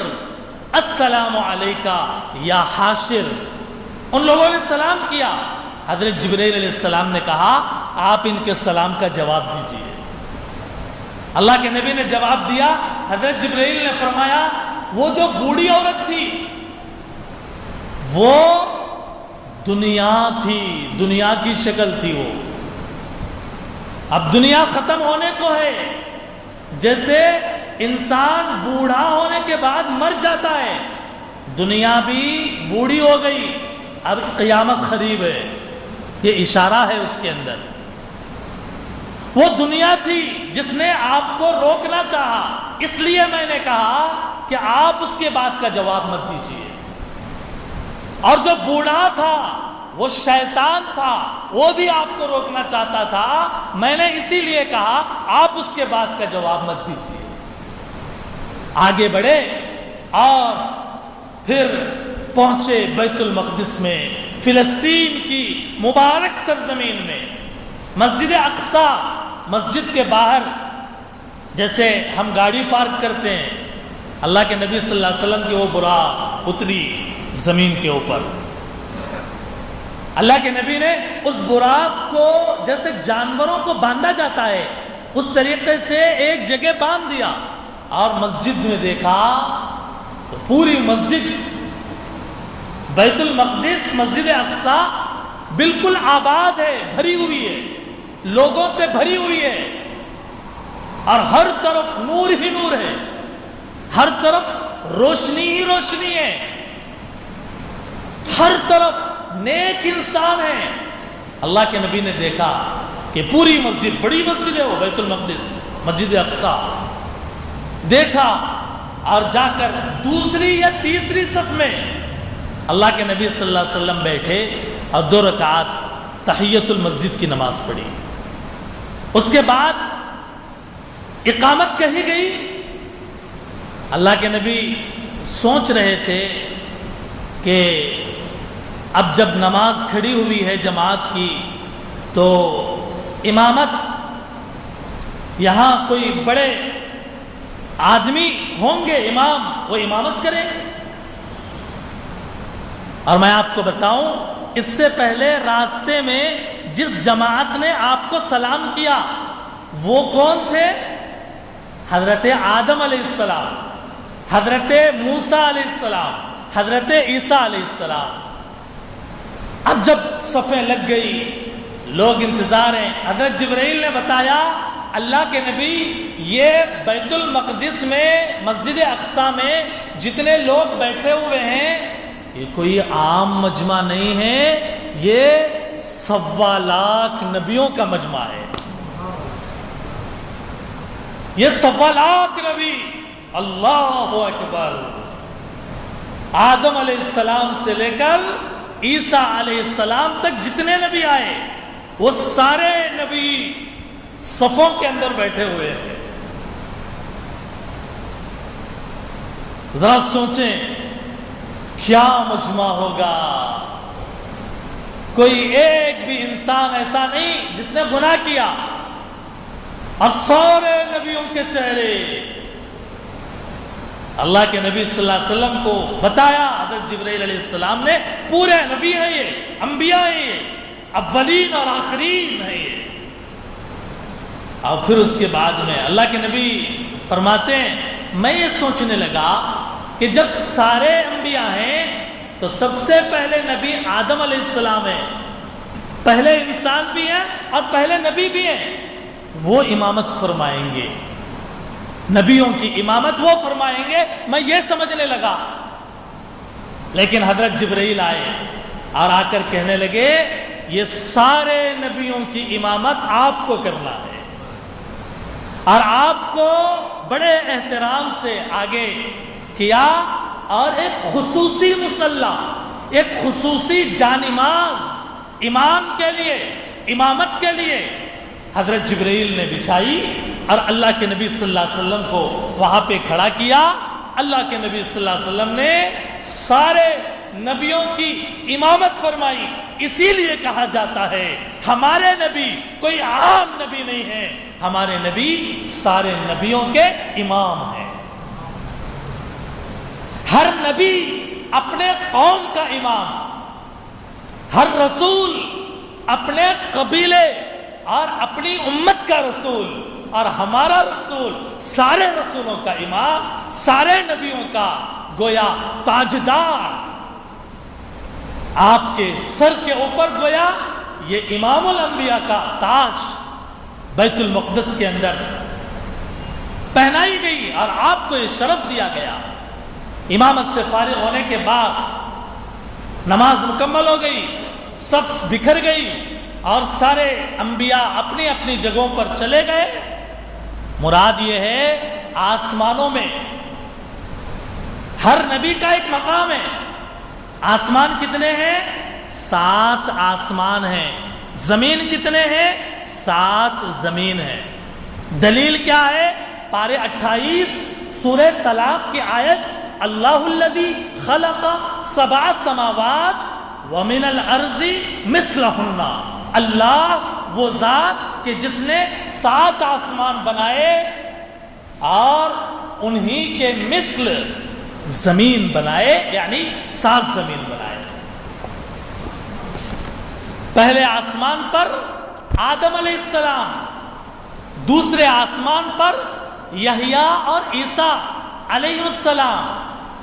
السلام علیکہ یا حاشر۔ ان لوگوں نے سلام کیا۔ حضرت جبرائیل علیہ السلام نے کہا آپ ان کے سلام کا جواب دیجیے۔ اللہ کے نبی نے جواب دیا۔ حضرت جبرائیل نے فرمایا وہ جو بوڑھی عورت تھی وہ دنیا تھی، دنیا کی شکل تھی، وہ اب دنیا ختم ہونے کو ہے، جیسے انسان بوڑھا ہونے کے بعد مر جاتا ہے، دنیا بھی بوڑھی ہو گئی، اب قیامت قریب ہے، یہ اشارہ ہے اس کے اندر۔ وہ دنیا تھی جس نے آپ کو روکنا چاہا، اس لیے میں نے کہا کہ آپ اس کے بات کا جواب مت دیجیے۔ اور جو بوڑھا تھا وہ شیطان تھا، وہ بھی آپ کو روکنا چاہتا تھا، میں نے اسی لیے کہا آپ اس کے بات کا جواب مت دیجیے۔ آگے بڑھے اور پھر پہنچے بیت المقدس میں، فلسطین کی مبارک سرزمین میں، مسجد اقصی، مسجد کے باہر جیسے ہم گاڑی پارک کرتے ہیں، اللہ کے نبی صلی اللہ علیہ وسلم کی وہ براق اتری زمین کے اوپر۔ اللہ کے نبی نے اس براق کو جیسے جانوروں کو باندھا جاتا ہے اس طریقے سے ایک جگہ باندھ دیا، اور مسجد میں دیکھا تو پوری مسجد بیت المقدس، مسجد اقصی بالکل آباد ہے، بھری ہوئی ہے، لوگوں سے بھری ہوئی ہے، اور ہر طرف نور ہی نور ہے، ہر طرف روشنی ہی روشنی ہے، ہر طرف نیک انسان ہے۔ اللہ کے نبی نے دیکھا کہ پوری مسجد، بڑی مسجد ہے وہ بیت المقدس، مسجد اقصی، دیکھا اور جا کر دوسری یا تیسری صف میں اللہ کے نبی صلی اللہ علیہ وسلم بیٹھے اور 2 رکعات تحیت المسجد کی نماز پڑھی۔ اس کے بعد اقامت کہی گئی۔ اللہ کے نبی سوچ رہے تھے کہ اب جب نماز کھڑی ہوئی ہے جماعت کی تو امامت، یہاں کوئی بڑے آدمی ہوں گے امام، وہ امامت کریں۔ اور میں آپ کو بتاؤں اس سے پہلے راستے میں جس جماعت نے آپ کو سلام کیا وہ کون تھے؟ حضرت آدم علیہ السلام، حضرت موسیٰ علیہ السلام، حضرت عیسیٰ علیہ السلام۔ اب جب صفیں لگ گئی، لوگ انتظار ہیں، حضرت جبرائیل نے بتایا اللہ کے نبی یہ بیت المقدس میں مسجد اقصی میں جتنے لوگ بیٹھے ہوئے ہیں یہ کوئی عام مجمع نہیں ہے، یہ 1.25 لاکھ نبیوں کا مجمع ہے، یہ 1.25 لاکھ نبی۔ اللہ اکبر۔ آدم علیہ السلام سے لے کر عیسیٰ علیہ السلام تک جتنے نبی آئے وہ سارے نبی صفوں کے اندر بیٹھے ہوئے ہیں۔ ذرا سوچیں کیا مجمع ہوگا. کوئی ایک بھی انسان ایسا نہیں جس نے گناہ کیا، اور سارے نبیوں کے چہرے اللہ کے نبی صلی اللہ علیہ وسلم کو بتایا. حضرت جبرائیل علیہ السلام نے پورے نبی ہیں، یہ انبیاء ہیں، یہ اولین اور آخرین ہیں یہ. اور پھر اس کے بعد میں اللہ کے نبی فرماتے ہیں میں یہ سوچنے لگا کہ جب سارے انبیاء ہیں تو سب سے پہلے نبی آدم علیہ السلام ہیں، پہلے انسان بھی ہیں اور پہلے نبی بھی ہیں. وہ امامت فرمائیں گے، نبیوں کی امامت وہ فرمائیں گے. میں یہ سمجھنے لگا، لیکن حضرت جبرائیل آئے اور آ کر کہنے لگے یہ سارے نبیوں کی امامت آپ کو کرنا ہے، اور آپ کو بڑے احترام سے آگے کیا، اور ایک خصوصی مصلی، ایک خصوصی جانماز امام کے لیے، امامت کے لیے حضرت جبرائیل نے بچھائی، اور اللہ کے نبی صلی اللہ علیہ وسلم کو وہاں پہ کھڑا کیا. اللہ کے نبی صلی اللہ علیہ وسلم نے سارے نبیوں کی امامت فرمائی. اسی لیے کہا جاتا ہے ہمارے نبی کوئی عام نبی نہیں ہے، ہمارے نبی سارے نبیوں کے امام ہیں. ہر نبی اپنے قوم کا امام، ہر رسول اپنے قبیلے اور اپنی امت کا رسول، اور ہمارا رسول سارے رسولوں کا امام، سارے نبیوں کا گویا تاجدار. آپ کے سر کے اوپر گویا یہ امام الانبیاء کا تاج بیت المقدس کے اندر پہنائی گئی، اور آپ کو یہ شرف دیا گیا. امامت سے فارغ ہونے کے بعد نماز مکمل ہو گئی، صف بکھر گئی، اور سارے انبیاء اپنی اپنی جگہوں پر چلے گئے. مراد یہ ہے آسمانوں میں ہر نبی کا ایک مقام ہے. آسمان کتنے ہیں؟ 7 آسمان ہیں. زمین کتنے ہیں؟ 7 زمین ہیں. دلیل کیا ہے؟ پارے 28 سورہ طلاق کی آیت، اللہ الذی خلق 7 سماوات ومن الارض مثلہن. اللہ وہ ذات کہ جس نے 7 آسمان بنائے اور انہی کے مثل زمین بنائے، یعنی 7 زمین بنائے. پہلے آسمان پر آدم علیہ السلام، دوسرے آسمان پر یحییٰ اور عیسیٰ علیہ السلام،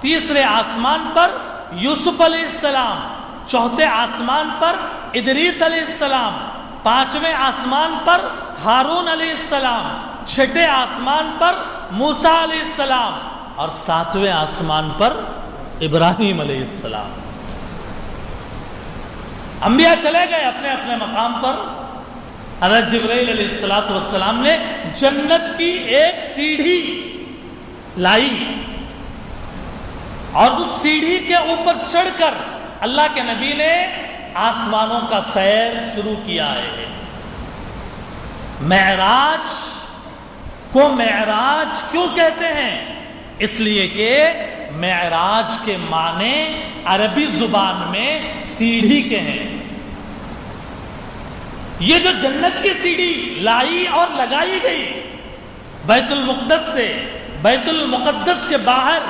تیسرے آسمان پر یوسف علیہ السلام، چوتھے آسمان پر ادریس علیہ السلام، 5ویں آسمان پر ہارون علیہ السلام، 6ٹھے آسمان پر موسیٰ علیہ السلام، اور 7ویں آسمان پر ابراہیم علیہ السلام. انبیاء چلے گئے اپنے اپنے مقام پر. حضرت جبرائیل علیہ السلام نے جنت کی ایک سیڑھی لائی، اور اس سیڑھی کے اوپر چڑھ کر اللہ کے نبی نے آسمانوں کا سیر شروع کیا ہے. معراج کو معراج کیوں کہتے ہیں؟ اس لیے کہ معراج کے معنی عربی زبان میں سیڑھی کے ہیں. یہ جو جنت کی سیڑھی لائی اور لگائی گئی بیت المقدس سے، بیت المقدس کے باہر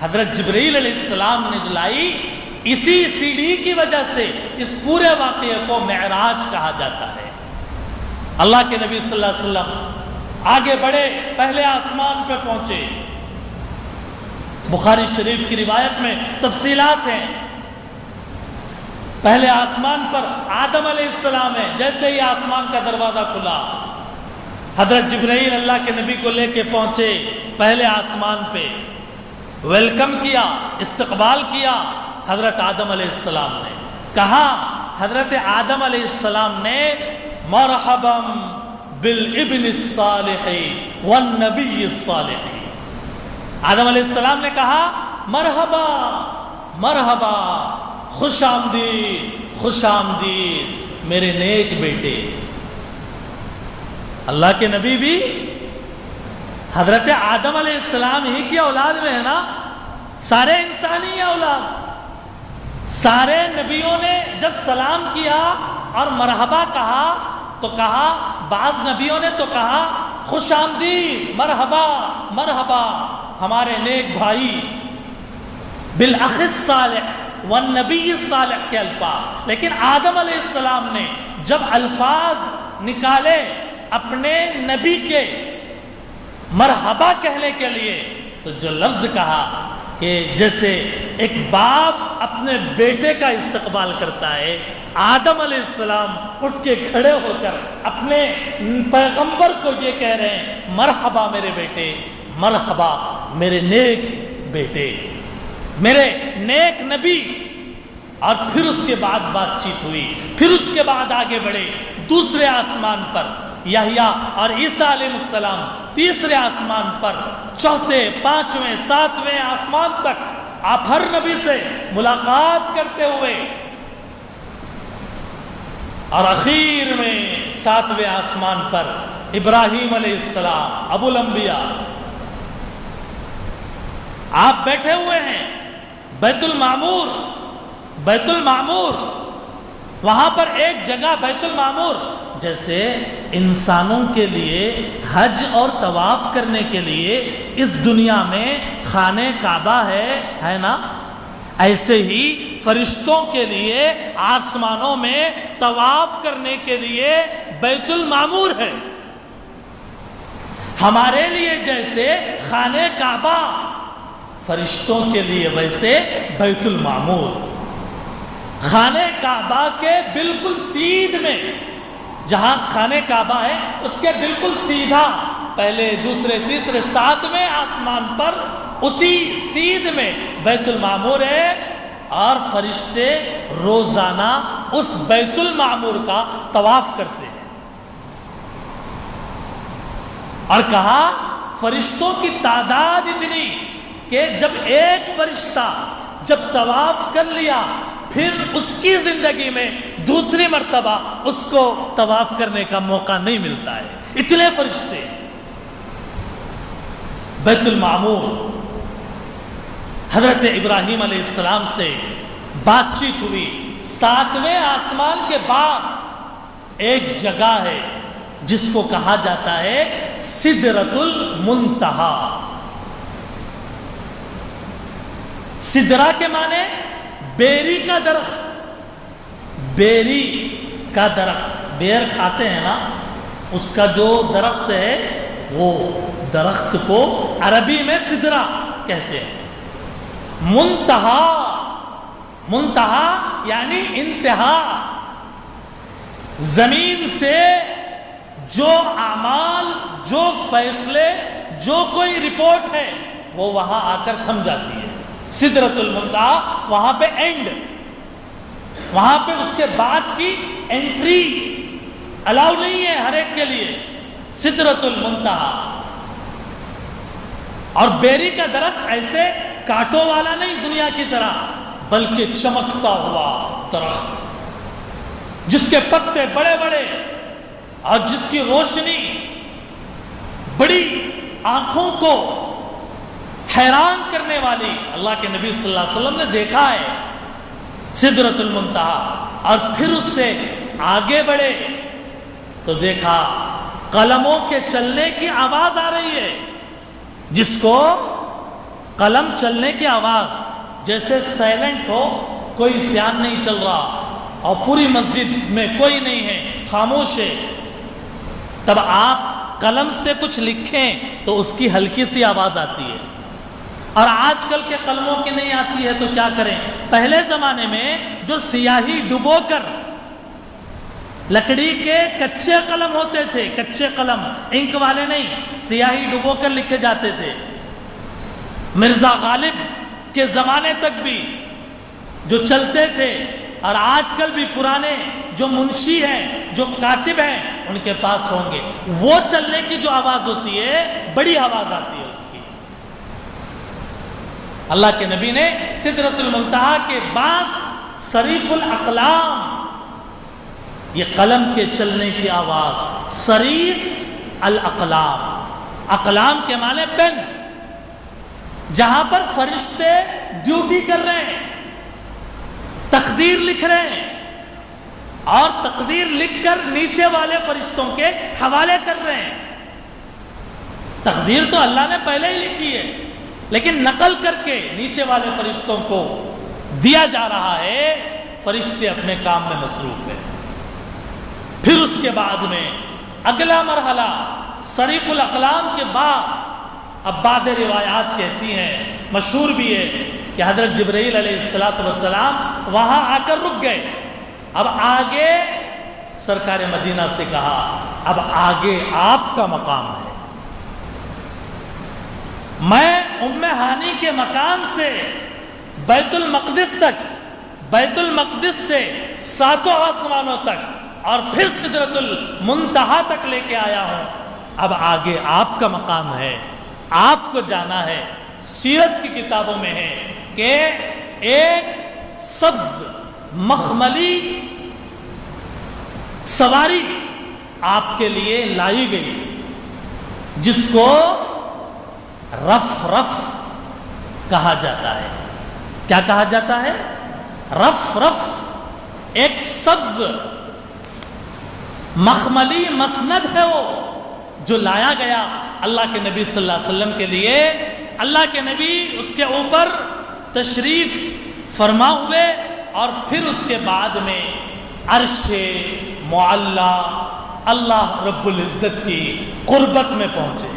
حضرت جبرائیل علیہ السلام نے جو لائی، اسی سیڑھی کی وجہ سے اس پورے واقعے کو معراج کہا جاتا ہے. اللہ کے نبی صلی اللہ علیہ وسلم آگے بڑھے، پہلے آسمان پہ پہنچے. بخاری شریف کی روایت میں تفصیلات ہیں. پہلے آسمان پر آدم علیہ السلام ہے. جیسے ہی آسمان کا دروازہ کھلا، حضرت جبرائیل اللہ کے نبی کو لے کے پہنچے پہلے آسمان پہ. ویلکم کیا، استقبال کیا حضرت آدم علیہ السلام نے. کہا حضرت آدم علیہ السلام نے مرحبا بالابن الصالح والنبی الصالح. آدم علیہ السلام نے کہا مرحبا مرحبا، خوش آمدید خوش آمدید میرے نیک بیٹے. اللہ کے نبی بھی حضرت آدم علیہ السلام ہی کی اولاد میں ہے نا. سارے انسانی اولاد، سارے نبیوں نے جب سلام کیا اور مرحبا کہا تو کہا، بعض نبیوں نے تو کہا خوش آمدید، مرحبا مرحبا ہمارے نیک بھائی، بالاخ الصالح والنبی الصالح کے الفاظ. لیکن آدم علیہ السلام نے جب الفاظ نکالے اپنے نبی کے مرحبا کہنے کے لیے تو جو لفظ کہا کہ جیسے ایک باپ اپنے بیٹے کا استقبال کرتا ہے، آدم علیہ السلام اٹھ کے کھڑے ہو کر اپنے پیغمبر کو یہ کہہ رہے ہیں، مرحبا میرے بیٹے، مرحبا میرے نیک بیٹے، میرے نیک نبی. اور پھر اس کے بعد بات چیت ہوئی، پھر اس کے بعد آگے بڑھے دوسرے آسمان پر، یحییٰ اور عیسیٰ علیہ السلام تیسرے آسمان پر، چوتھے، پانچویں، ساتویں آسمان تک آپ ہر نبی سے ملاقات کرتے ہوئے، اور اخیر میں ساتویں آسمان پر ابراہیم علیہ السلام ابو الانبیاء آپ بیٹھے ہوئے ہیں. بیت المعمور، بیت المعمور، وہاں پر ایک جگہ بیت المعمور، جیسے انسانوں کے لیے حج اور طواف کرنے کے لیے اس دنیا میں خانہ کعبہ ہے نا، ایسے ہی فرشتوں کے لیے آسمانوں میں طواف کرنے کے لیے بیت المعمور ہے. ہمارے لیے جیسے خانہ کعبہ فرشتوں کے لیے، ویسے بیت المعمور. خانہ کعبہ کے بالکل سیدھ میں، جہاں خانہ کعبہ ہے اس کے بالکل سیدھا پہلے، دوسرے، تیسرے، ساتویں آسمان پر اسی سیدھ میں بیت المعمور ہے، اور فرشتے روزانہ اس بیت المعمور کا طواف کرتے ہیں. اور کہا فرشتوں کی تعداد اتنی کہ جب ایک فرشتہ جب طواف کر لیا پھر اس کی زندگی میں دوسری مرتبہ اس کو طواف کرنے کا موقع نہیں ملتا ہے، اتنے فرشتے. بیت المعمور، حضرت ابراہیم علیہ السلام سے بات چیت ہوئی. ساتویں آسمان کے بعد ایک جگہ ہے جس کو کہا جاتا ہے سدرۃ المنتہا. سدرہ کے معنی بیری کا درخت، بیری کا درخت، بیر کھاتے ہیں نا، اس کا جو درخت ہے وہ درخت کو عربی میں سدرہ کہتے ہیں. منتہا، منتہا یعنی انتہا، زمین سے جو اعمال، جو فیصلے، جو کوئی رپورٹ ہے وہ وہاں آ کر تھم جاتی ہے. سدرۃ المنتہا، وہاں پہ اینڈ، وہاں پہ اس کے بعد کی انٹری الاؤ نہیں ہے ہر ایک کے لیے. سدرۃ المنتہا. اور بیری کا درخت ایسے کانٹوں والا نہیں دنیا کی طرح، بلکہ چمکتا ہوا درخت جس کے پتے بڑے بڑے اور جس کی روشنی بڑی آنکھوں کو حیران کرنے والی. اللہ کے نبی صلی اللہ علیہ وسلم نے دیکھا ہے سدرۃ المنتہا. اور پھر اس سے آگے بڑھے تو دیکھا قلموں کے چلنے کی آواز آ رہی ہے، جس کو قلم چلنے کی آواز، جیسے سائلنٹ ہو، کوئی فیان نہیں چل رہا اور پوری مسجد میں کوئی نہیں ہے، خاموش ہے، تب آپ قلم سے کچھ لکھیں تو اس کی ہلکی سی آواز آتی ہے. اور آج کل کے قلموں کی نہیں آتی ہے تو کیا کریں؟ پہلے زمانے میں جو سیاہی ڈبو کر لکڑی کے کچے قلم ہوتے تھے، کچے قلم، انک والے نہیں، سیاہی ڈبو کر لکھے جاتے تھے. مرزا غالب کے زمانے تک بھی جو چلتے تھے، اور آج کل بھی پرانے جو منشی ہیں، جو کاتب ہیں، ان کے پاس ہوں گے. وہ چلنے کی جو آواز ہوتی ہے بڑی آواز آتی ہے اس کی. اللہ کے نبی نے سدرۃ المنتہا کے بعد صریف الاقلام، یہ قلم کے چلنے کی آواز، صریف الاقلام، اقلام کے معنی پین، جہاں پر فرشتے ڈیوٹی کر رہے ہیں، تقدیر لکھ رہے ہیں، اور تقدیر لکھ کر نیچے والے فرشتوں کے حوالے کر رہے ہیں۔ تقدیر تو اللہ نے پہلے ہی لکھی ہے، لیکن نقل کر کے نیچے والے فرشتوں کو دیا جا رہا ہے۔ فرشتے اپنے کام میں مصروف ہیں۔ پھر اس کے بعد میں اگلا مرحلہ صریف الاقلام کے بعد، اب بعض روایات کہتی ہیں، مشہور بھی ہے، کہ حضرت جبرائیل علیہ السلام وہاں آ کر رک گئے۔ اب آگے سرکار مدینہ سے کہا، اب آگے آپ کا مقام ہے۔ میں ام ہانی کے مکان سے بیت المقدس تک، بیت المقدس سے 7 آسمانوں تک، اور پھر سدرۃ المنتہا تک لے کے آیا ہوں۔ اب آگے آپ کا مقام ہے، آپ کو جانا ہے۔ سیرت کی کتابوں میں ہے کہ ایک سبز مخملی سواری آپ کے لیے لائی گئی، جس کو رف رف کہا جاتا ہے۔ کیا کہا جاتا ہے؟ رف رف۔ ایک سبز مخملی مسند ہے وہ، جو لایا گیا اللہ کے نبی صلی اللہ علیہ وسلم کے لیے۔ اللہ کے نبی اس کے اوپر تشریف فرما ہوئے، اور پھر اس کے بعد میں عرش معلی اللہ رب العزت کی قربت میں پہنچے۔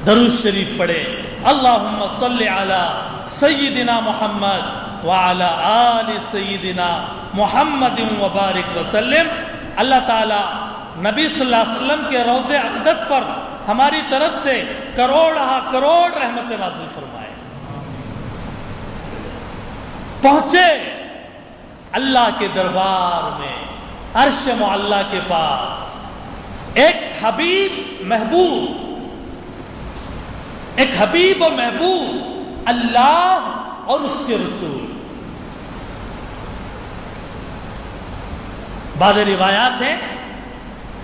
درود شریف پڑھے، اللہم صلی علی سیدنا محمد وعلی آل سیدنا محمد وبارک وسلم۔ اللہ تعالی نبی صلی اللہ علیہ وسلم کے روض اقدس پر ہماری طرف سے کروڑ رحمت نازل فرمائے۔ پہنچے اللہ کے دربار میں، عرش معلی کے پاس، ایک حبیب و محبوب اللہ اور اس کے رسول۔ بعض روایات ہیں،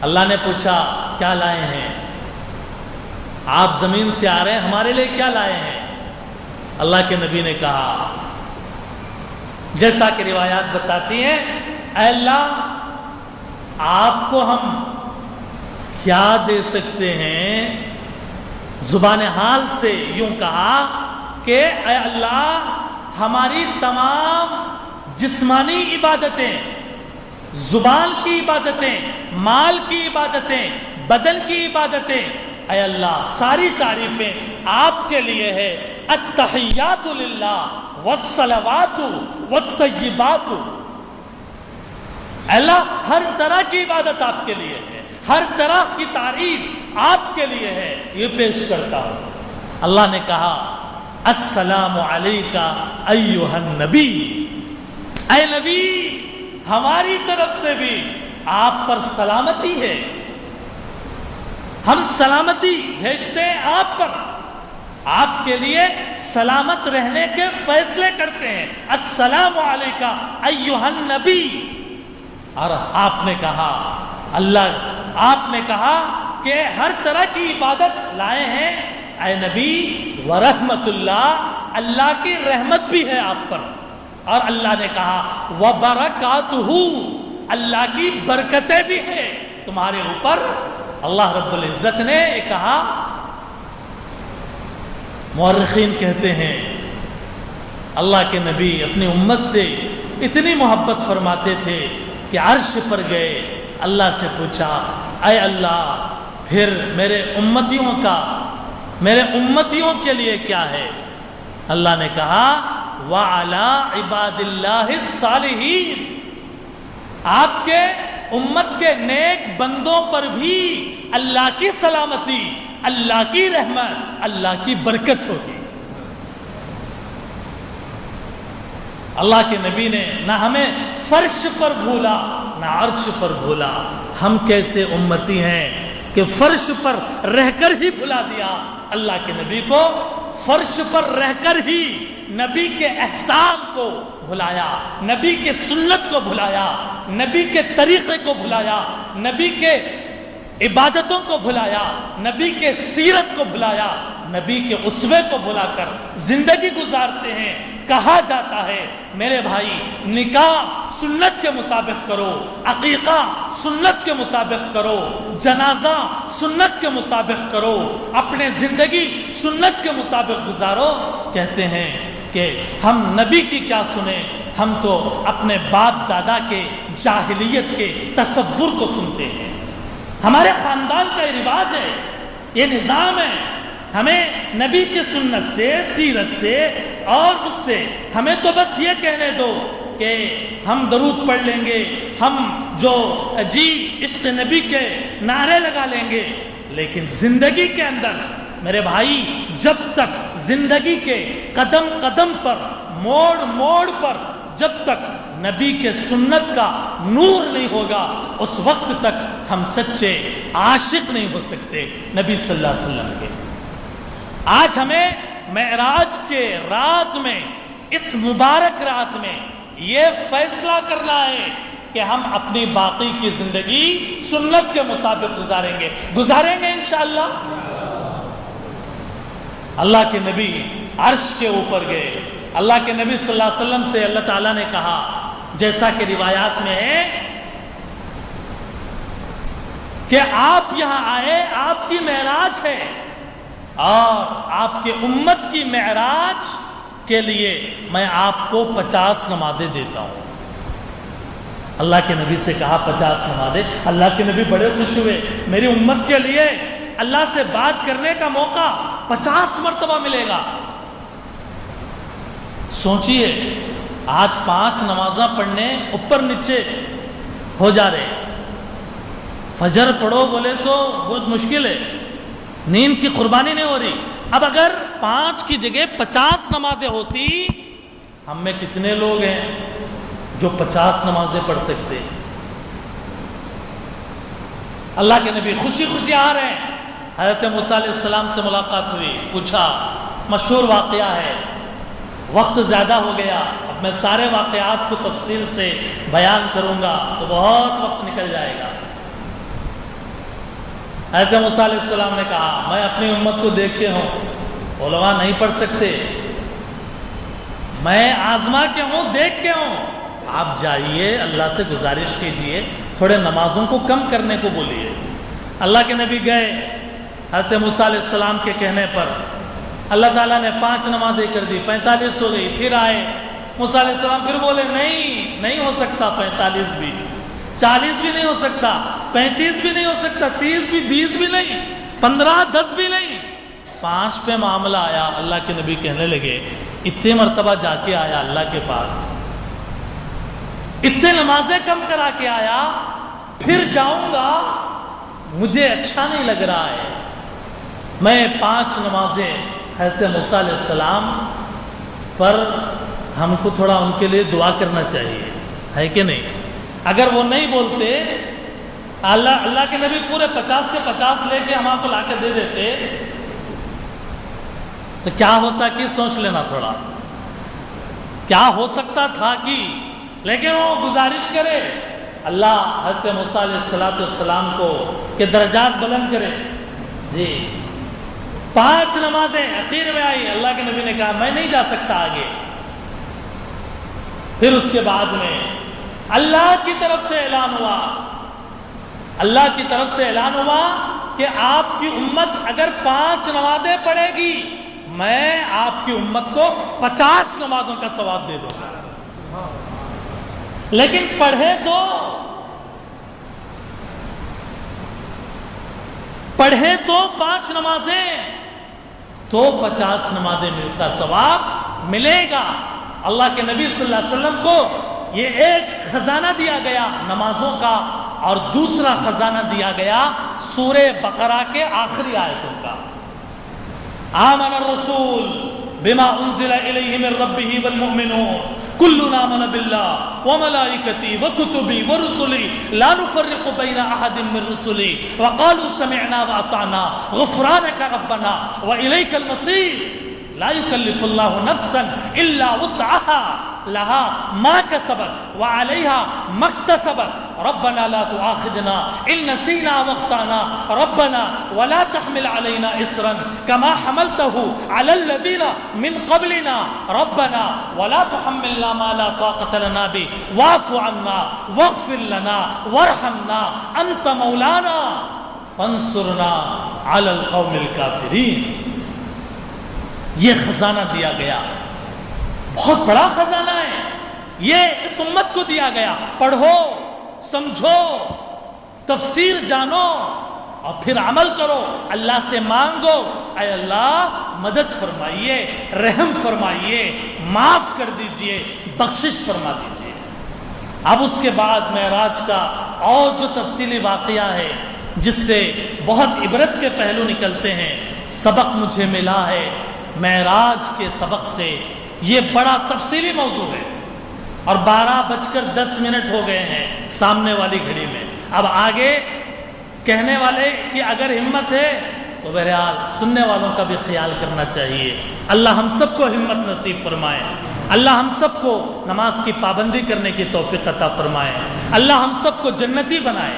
اللہ نے پوچھا کیا لائے ہیں؟ آپ زمین سے آ رہے ہیں، ہمارے لیے کیا لائے ہیں؟ اللہ کے نبی نے کہا، جیسا کہ روایات بتاتی ہیں، اے اللہ آپ کو ہم کیا دے سکتے ہیں؟ زبان حال سے یوں کہا کہ اے اللہ ہماری تمام جسمانی عبادتیں، زبان کی عبادتیں، مال کی عبادتیں، بدن کی عبادتیں، اے اللہ ساری تعریفیں آپ کے لیے ہے۔ التحیات للہ والصلوات والطیبات۔ اے اللہ ہر طرح کی عبادت آپ کے لیے ہے، ہر طرح کی تعریف آپ کے لیے ہے، یہ پیش کرتا ہوں۔ اللہ نے کہا، السلام علیکہ ایھا النبی، اے نبی ہماری طرف سے بھی آپ پر سلامتی ہے، ہم سلامتی بھیجتے ہیں آپ پر، آپ کے لیے سلامت رہنے کے فیصلے کرتے ہیں۔ السلام علیکہ ایھا النبی۔ اور آپ نے کہا، آپ نے کہا کہ ہر طرح کی عبادت لائے ہیں اے نبی، ورحمت اللہ، اللہ کی رحمت بھی ہے آپ پر۔ اور اللہ نے کہا وبرکاتہ، اللہ کی برکتیں بھی ہیں تمہارے اوپر۔ اللہ رب العزت نے کہا، مورخین کہتے ہیں اللہ کے نبی اپنی امت سے اتنی محبت فرماتے تھے کہ عرش پر گئے، اللہ سے پوچھا، اے اللہ پھر میرے امتیوں کے لیے کیا ہے؟ اللہ نے کہا وَعَلَىٰ عِبَادِ اللَّهِ الصَّالِحِينَ، آپ کے امت کے نیک بندوں پر بھی اللہ کی سلامتی، اللہ کی رحمت، اللہ کی برکت ہوگی۔ اللہ کے نبی نے نہ ہمیں فرش پر بھولا نہ عرش پر بھولا۔ ہم کیسے امتی ہیں کہ فرش پر رہ کر ہی بھلا دیا اللہ کے نبی کو، فرش پر رہ کر ہی نبی کے احسان کو بھلایا، نبی کے سنت کو بھلایا، نبی کے طریقے کو بھلایا، نبی کے عبادتوں کو بھلایا، نبی کے سیرت کو بھلایا، نبی کے اسوے کو بلا کر زندگی گزارتے ہیں۔ کہا جاتا ہے میرے بھائی نکاح سنت کے مطابق کرو، عقیقہ سنت کے مطابق کرو، جنازہ سنت کے مطابق کرو، اپنے زندگی سنت کے مطابق گزارو۔ کہتے ہیں کہ ہم نبی کی کیا سنیں، ہم تو اپنے باپ دادا کے جاہلیت کے تصور کو سنتے ہیں۔ ہمارے خاندان کا یہ رواج ہے، یہ نظام ہے، ہمیں نبی کی سنت سے، سیرت سے اور اس سے ہمیں تو بس یہ کہنے دو کہ ہم درود پڑھ لیں گے، ہم جو عشق نبی کے نعرے لگا لیں گے، لیکن زندگی کے اندر میرے بھائی جب تک زندگی کے قدم قدم پر، موڑ موڑ پر جب تک نبی کے سنت کا نور نہیں ہوگا، اس وقت تک ہم سچے عاشق نہیں ہو سکتے نبی صلی اللہ علیہ وسلم کے۔ آج ہمیں معراج کے رات میں، اس مبارک رات میں یہ فیصلہ کرنا ہے کہ ہم اپنی باقی کی زندگی سنت کے مطابق گزاریں گے انشاءاللہ۔ اللہ کے نبی عرش کے اوپر گئے، اللہ کے نبی صلی اللہ علیہ وسلم سے اللہ تعالیٰ نے کہا، جیسا کہ روایات میں ہے کہ آپ یہاں آئے، آپ کی معراج ہے، اور آپ کے امت کی معراج کے لیے میں آپ کو 50 نمازیں دیتا ہوں۔ اللہ کے نبی سے کہا 50 نمازیں۔ اللہ کے نبی بڑے خوش ہوئے، میری امت کے لیے اللہ سے بات کرنے کا موقع 50 مرتبہ ملے گا۔ سوچئے آج 5 نمازاں پڑھنے اوپر نیچے ہو جا رہے، فجر پڑھو بولے تو بہت مشکل ہے، نیند کی قربانی نہیں ہو رہی۔ اب اگر 5 کی جگہ 50 نمازیں ہوتی، ہم میں کتنے لوگ ہیں جو 50 نمازیں پڑھ سکتے؟ اللہ کے نبی خوشی خوشی آ رہے ہیں، حضرت موسیٰ علیہ السلام سے ملاقات ہوئی، پوچھا، مشہور واقعہ ہے، وقت زیادہ ہو گیا، اب میں سارے واقعات کو تفصیل سے بیان کروں گا تو بہت وقت نکل جائے گا۔ حضرت موسیٰ علیہ السلام نے کہا، میں اپنی امت کو دیکھتے ہوں علماء نہیں پڑھ سکتے، میں آزما کے ہوں، دیکھ کے ہوں، آپ جائیے اللہ سے گزارش کیجئے تھوڑے نمازوں کو کم کرنے کو بولیے۔ اللہ کے نبی گئے، حضرت موسیٰ علیہ السلام کے کہنے پر اللہ تعالیٰ نے 5 نمازیں کر دی، 45 ہو گئی۔ پھر آئے موسیٰ علیہ السلام، پھر بولے نہیں ہو سکتا، 45 بھی، 40 بھی نہیں ہو سکتا، 35 بھی نہیں ہو سکتا، 30 بھی، 20 بھی نہیں، 15، 10 بھی نہیں۔ 5 پہ معاملہ آیا، اللہ کے نبی کہنے لگے، اتنے مرتبہ جا کے آیا اللہ کے پاس، اتنے نمازیں کم کرا کے آیا، پھر جاؤں گا مجھے اچھا نہیں لگ رہا ہے۔ میں 5 نمازیں حضرت موسیٰ علیہ السلام پر ہم کو تھوڑا ان کے لیے دعا کرنا چاہیے، ہے کہ نہیں؟ اگر وہ نہیں بولتے، اللہ کے نبی پورے 50 کے 50 لے کے ہم آپ کو لا کے دے دیتے تو کیا ہوتا کہ سوچ لینا تھوڑا، کیا ہو سکتا تھا کہ، لیکن وہ گزارش کرے اللہ حضرت موسیٰ علیہ السلام کو کہ درجات بلند کرے۔ جی 5 نمازیں اخیر میں آئی، اللہ کے نبی نے کہا میں نہیں جا سکتا آگے۔ پھر اس کے بعد میں اللہ کی طرف سے اعلان ہوا، اللہ کی طرف سے اعلان ہوا کہ آپ کی امت اگر 5 نمازیں پڑھے گی، میں آپ کی امت کو 50 نمازوں کا ثواب دے دوں گا۔ لیکن پڑھے تو 5 نمازیں تو 50 نمازیں کا ثواب ملے گا۔ اللہ کے نبی صلی اللہ علیہ وسلم کو یہ ایک خزانہ دیا گیا نمازوں کا، اور دوسرا خزانہ دیا گیا سورہ بقرہ کے آخری آیتوں کا۔ آمن الرسول بما انزل الیہ من ربہ والمؤمنون کلنا آمن باللہ وملائکتہ وکتبہ ورسلہ لا نفرق بین احد من رسلہ وقالوا سمعنا واطعنا غفرانک ربنا والیک المصیر لا یکلف اللہ نفسا الا وسعها لہا ما کسبت وعلیہا ما اکتسبت ربنا لا تؤاخذنا ان نسینا واخطأنا ربنا ولا تحمل علينا اصرا كما حملته على الذين من قبلنا ربنا ولا تحملنا ما لا طاقة لنا به واعف عنا واغفر لنا وارحمنا انت مولانا فانصرنا على القوم الكافرين. یہ خزانہ دیا گیا، بہت بڑا خزانہ ہے، یہ اس امت کو دیا گیا. پڑھو، سمجھو، تفسیر جانو اور پھر عمل کرو. اللہ سے مانگو، اے اللہ مدد فرمائیے، رحم فرمائیے، معاف کر دیجئے، بخشش فرما دیجئے. اب اس کے بعد معراج کا اور جو تفصیلی واقعہ ہے جس سے بہت عبرت کے پہلو نکلتے ہیں، سبق مجھے ملا ہے معراج کے سبق سے. یہ بڑا تفصیلی موضوع ہے اور 12:10 ہو گئے ہیں سامنے والی گھڑی میں. اب آگے کہنے والے کی اگر ہمت ہے تو بہرحال سننے والوں کا بھی خیال کرنا چاہیے. اللہ ہم سب کو ہمت نصیب فرمائے. اللہ ہم سب کو نماز کی پابندی کرنے کی توفیق عطا فرمائے. اللہ ہم سب کو جنتی بنائے.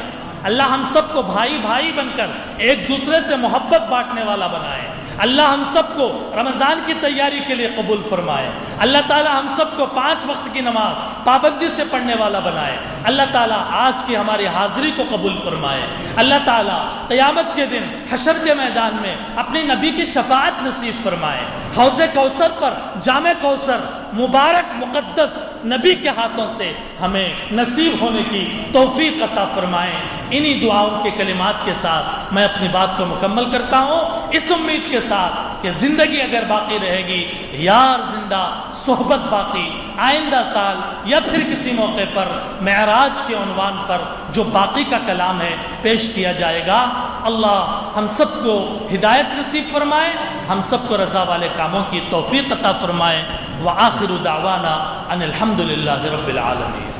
اللہ ہم سب کو بھائی بھائی بن کر ایک دوسرے سے محبت بانٹنے والا بنائے. اللہ ہم سب کو رمضان کی تیاری کے لیے قبول فرمائے. اللہ تعالی ہم سب کو 5 وقت کی نماز پابندی سے پڑھنے والا بنائے. اللہ تعالی آج کی ہماری حاضری کو قبول فرمائے. اللہ تعالی قیامت کے دن حشر کے میدان میں اپنے نبی کی شفاعت نصیب فرمائے. حوض کوثر پر جام کوثر مبارک مقدس نبی کے ہاتھوں سے ہمیں نصیب ہونے کی توفیق عطا فرمائے. انہی دعاؤں کے کلمات کے ساتھ میں اپنی بات کو مکمل کرتا ہوں، اس امید کے ساتھ کہ زندگی اگر باقی رہے گی، یار زندہ صحبت باقی، آئندہ سال یا پھر کسی موقع پر معراج کے عنوان پر جو باقی کا کلام ہے پیش کیا جائے گا. اللہ ہم سب کو ہدایت نصیب فرمائے، ہم سب کو رضا والے کاموں کی توفیق عطا فرمائے. وآخر دعوانا ان الحمد للہ رب العالمین.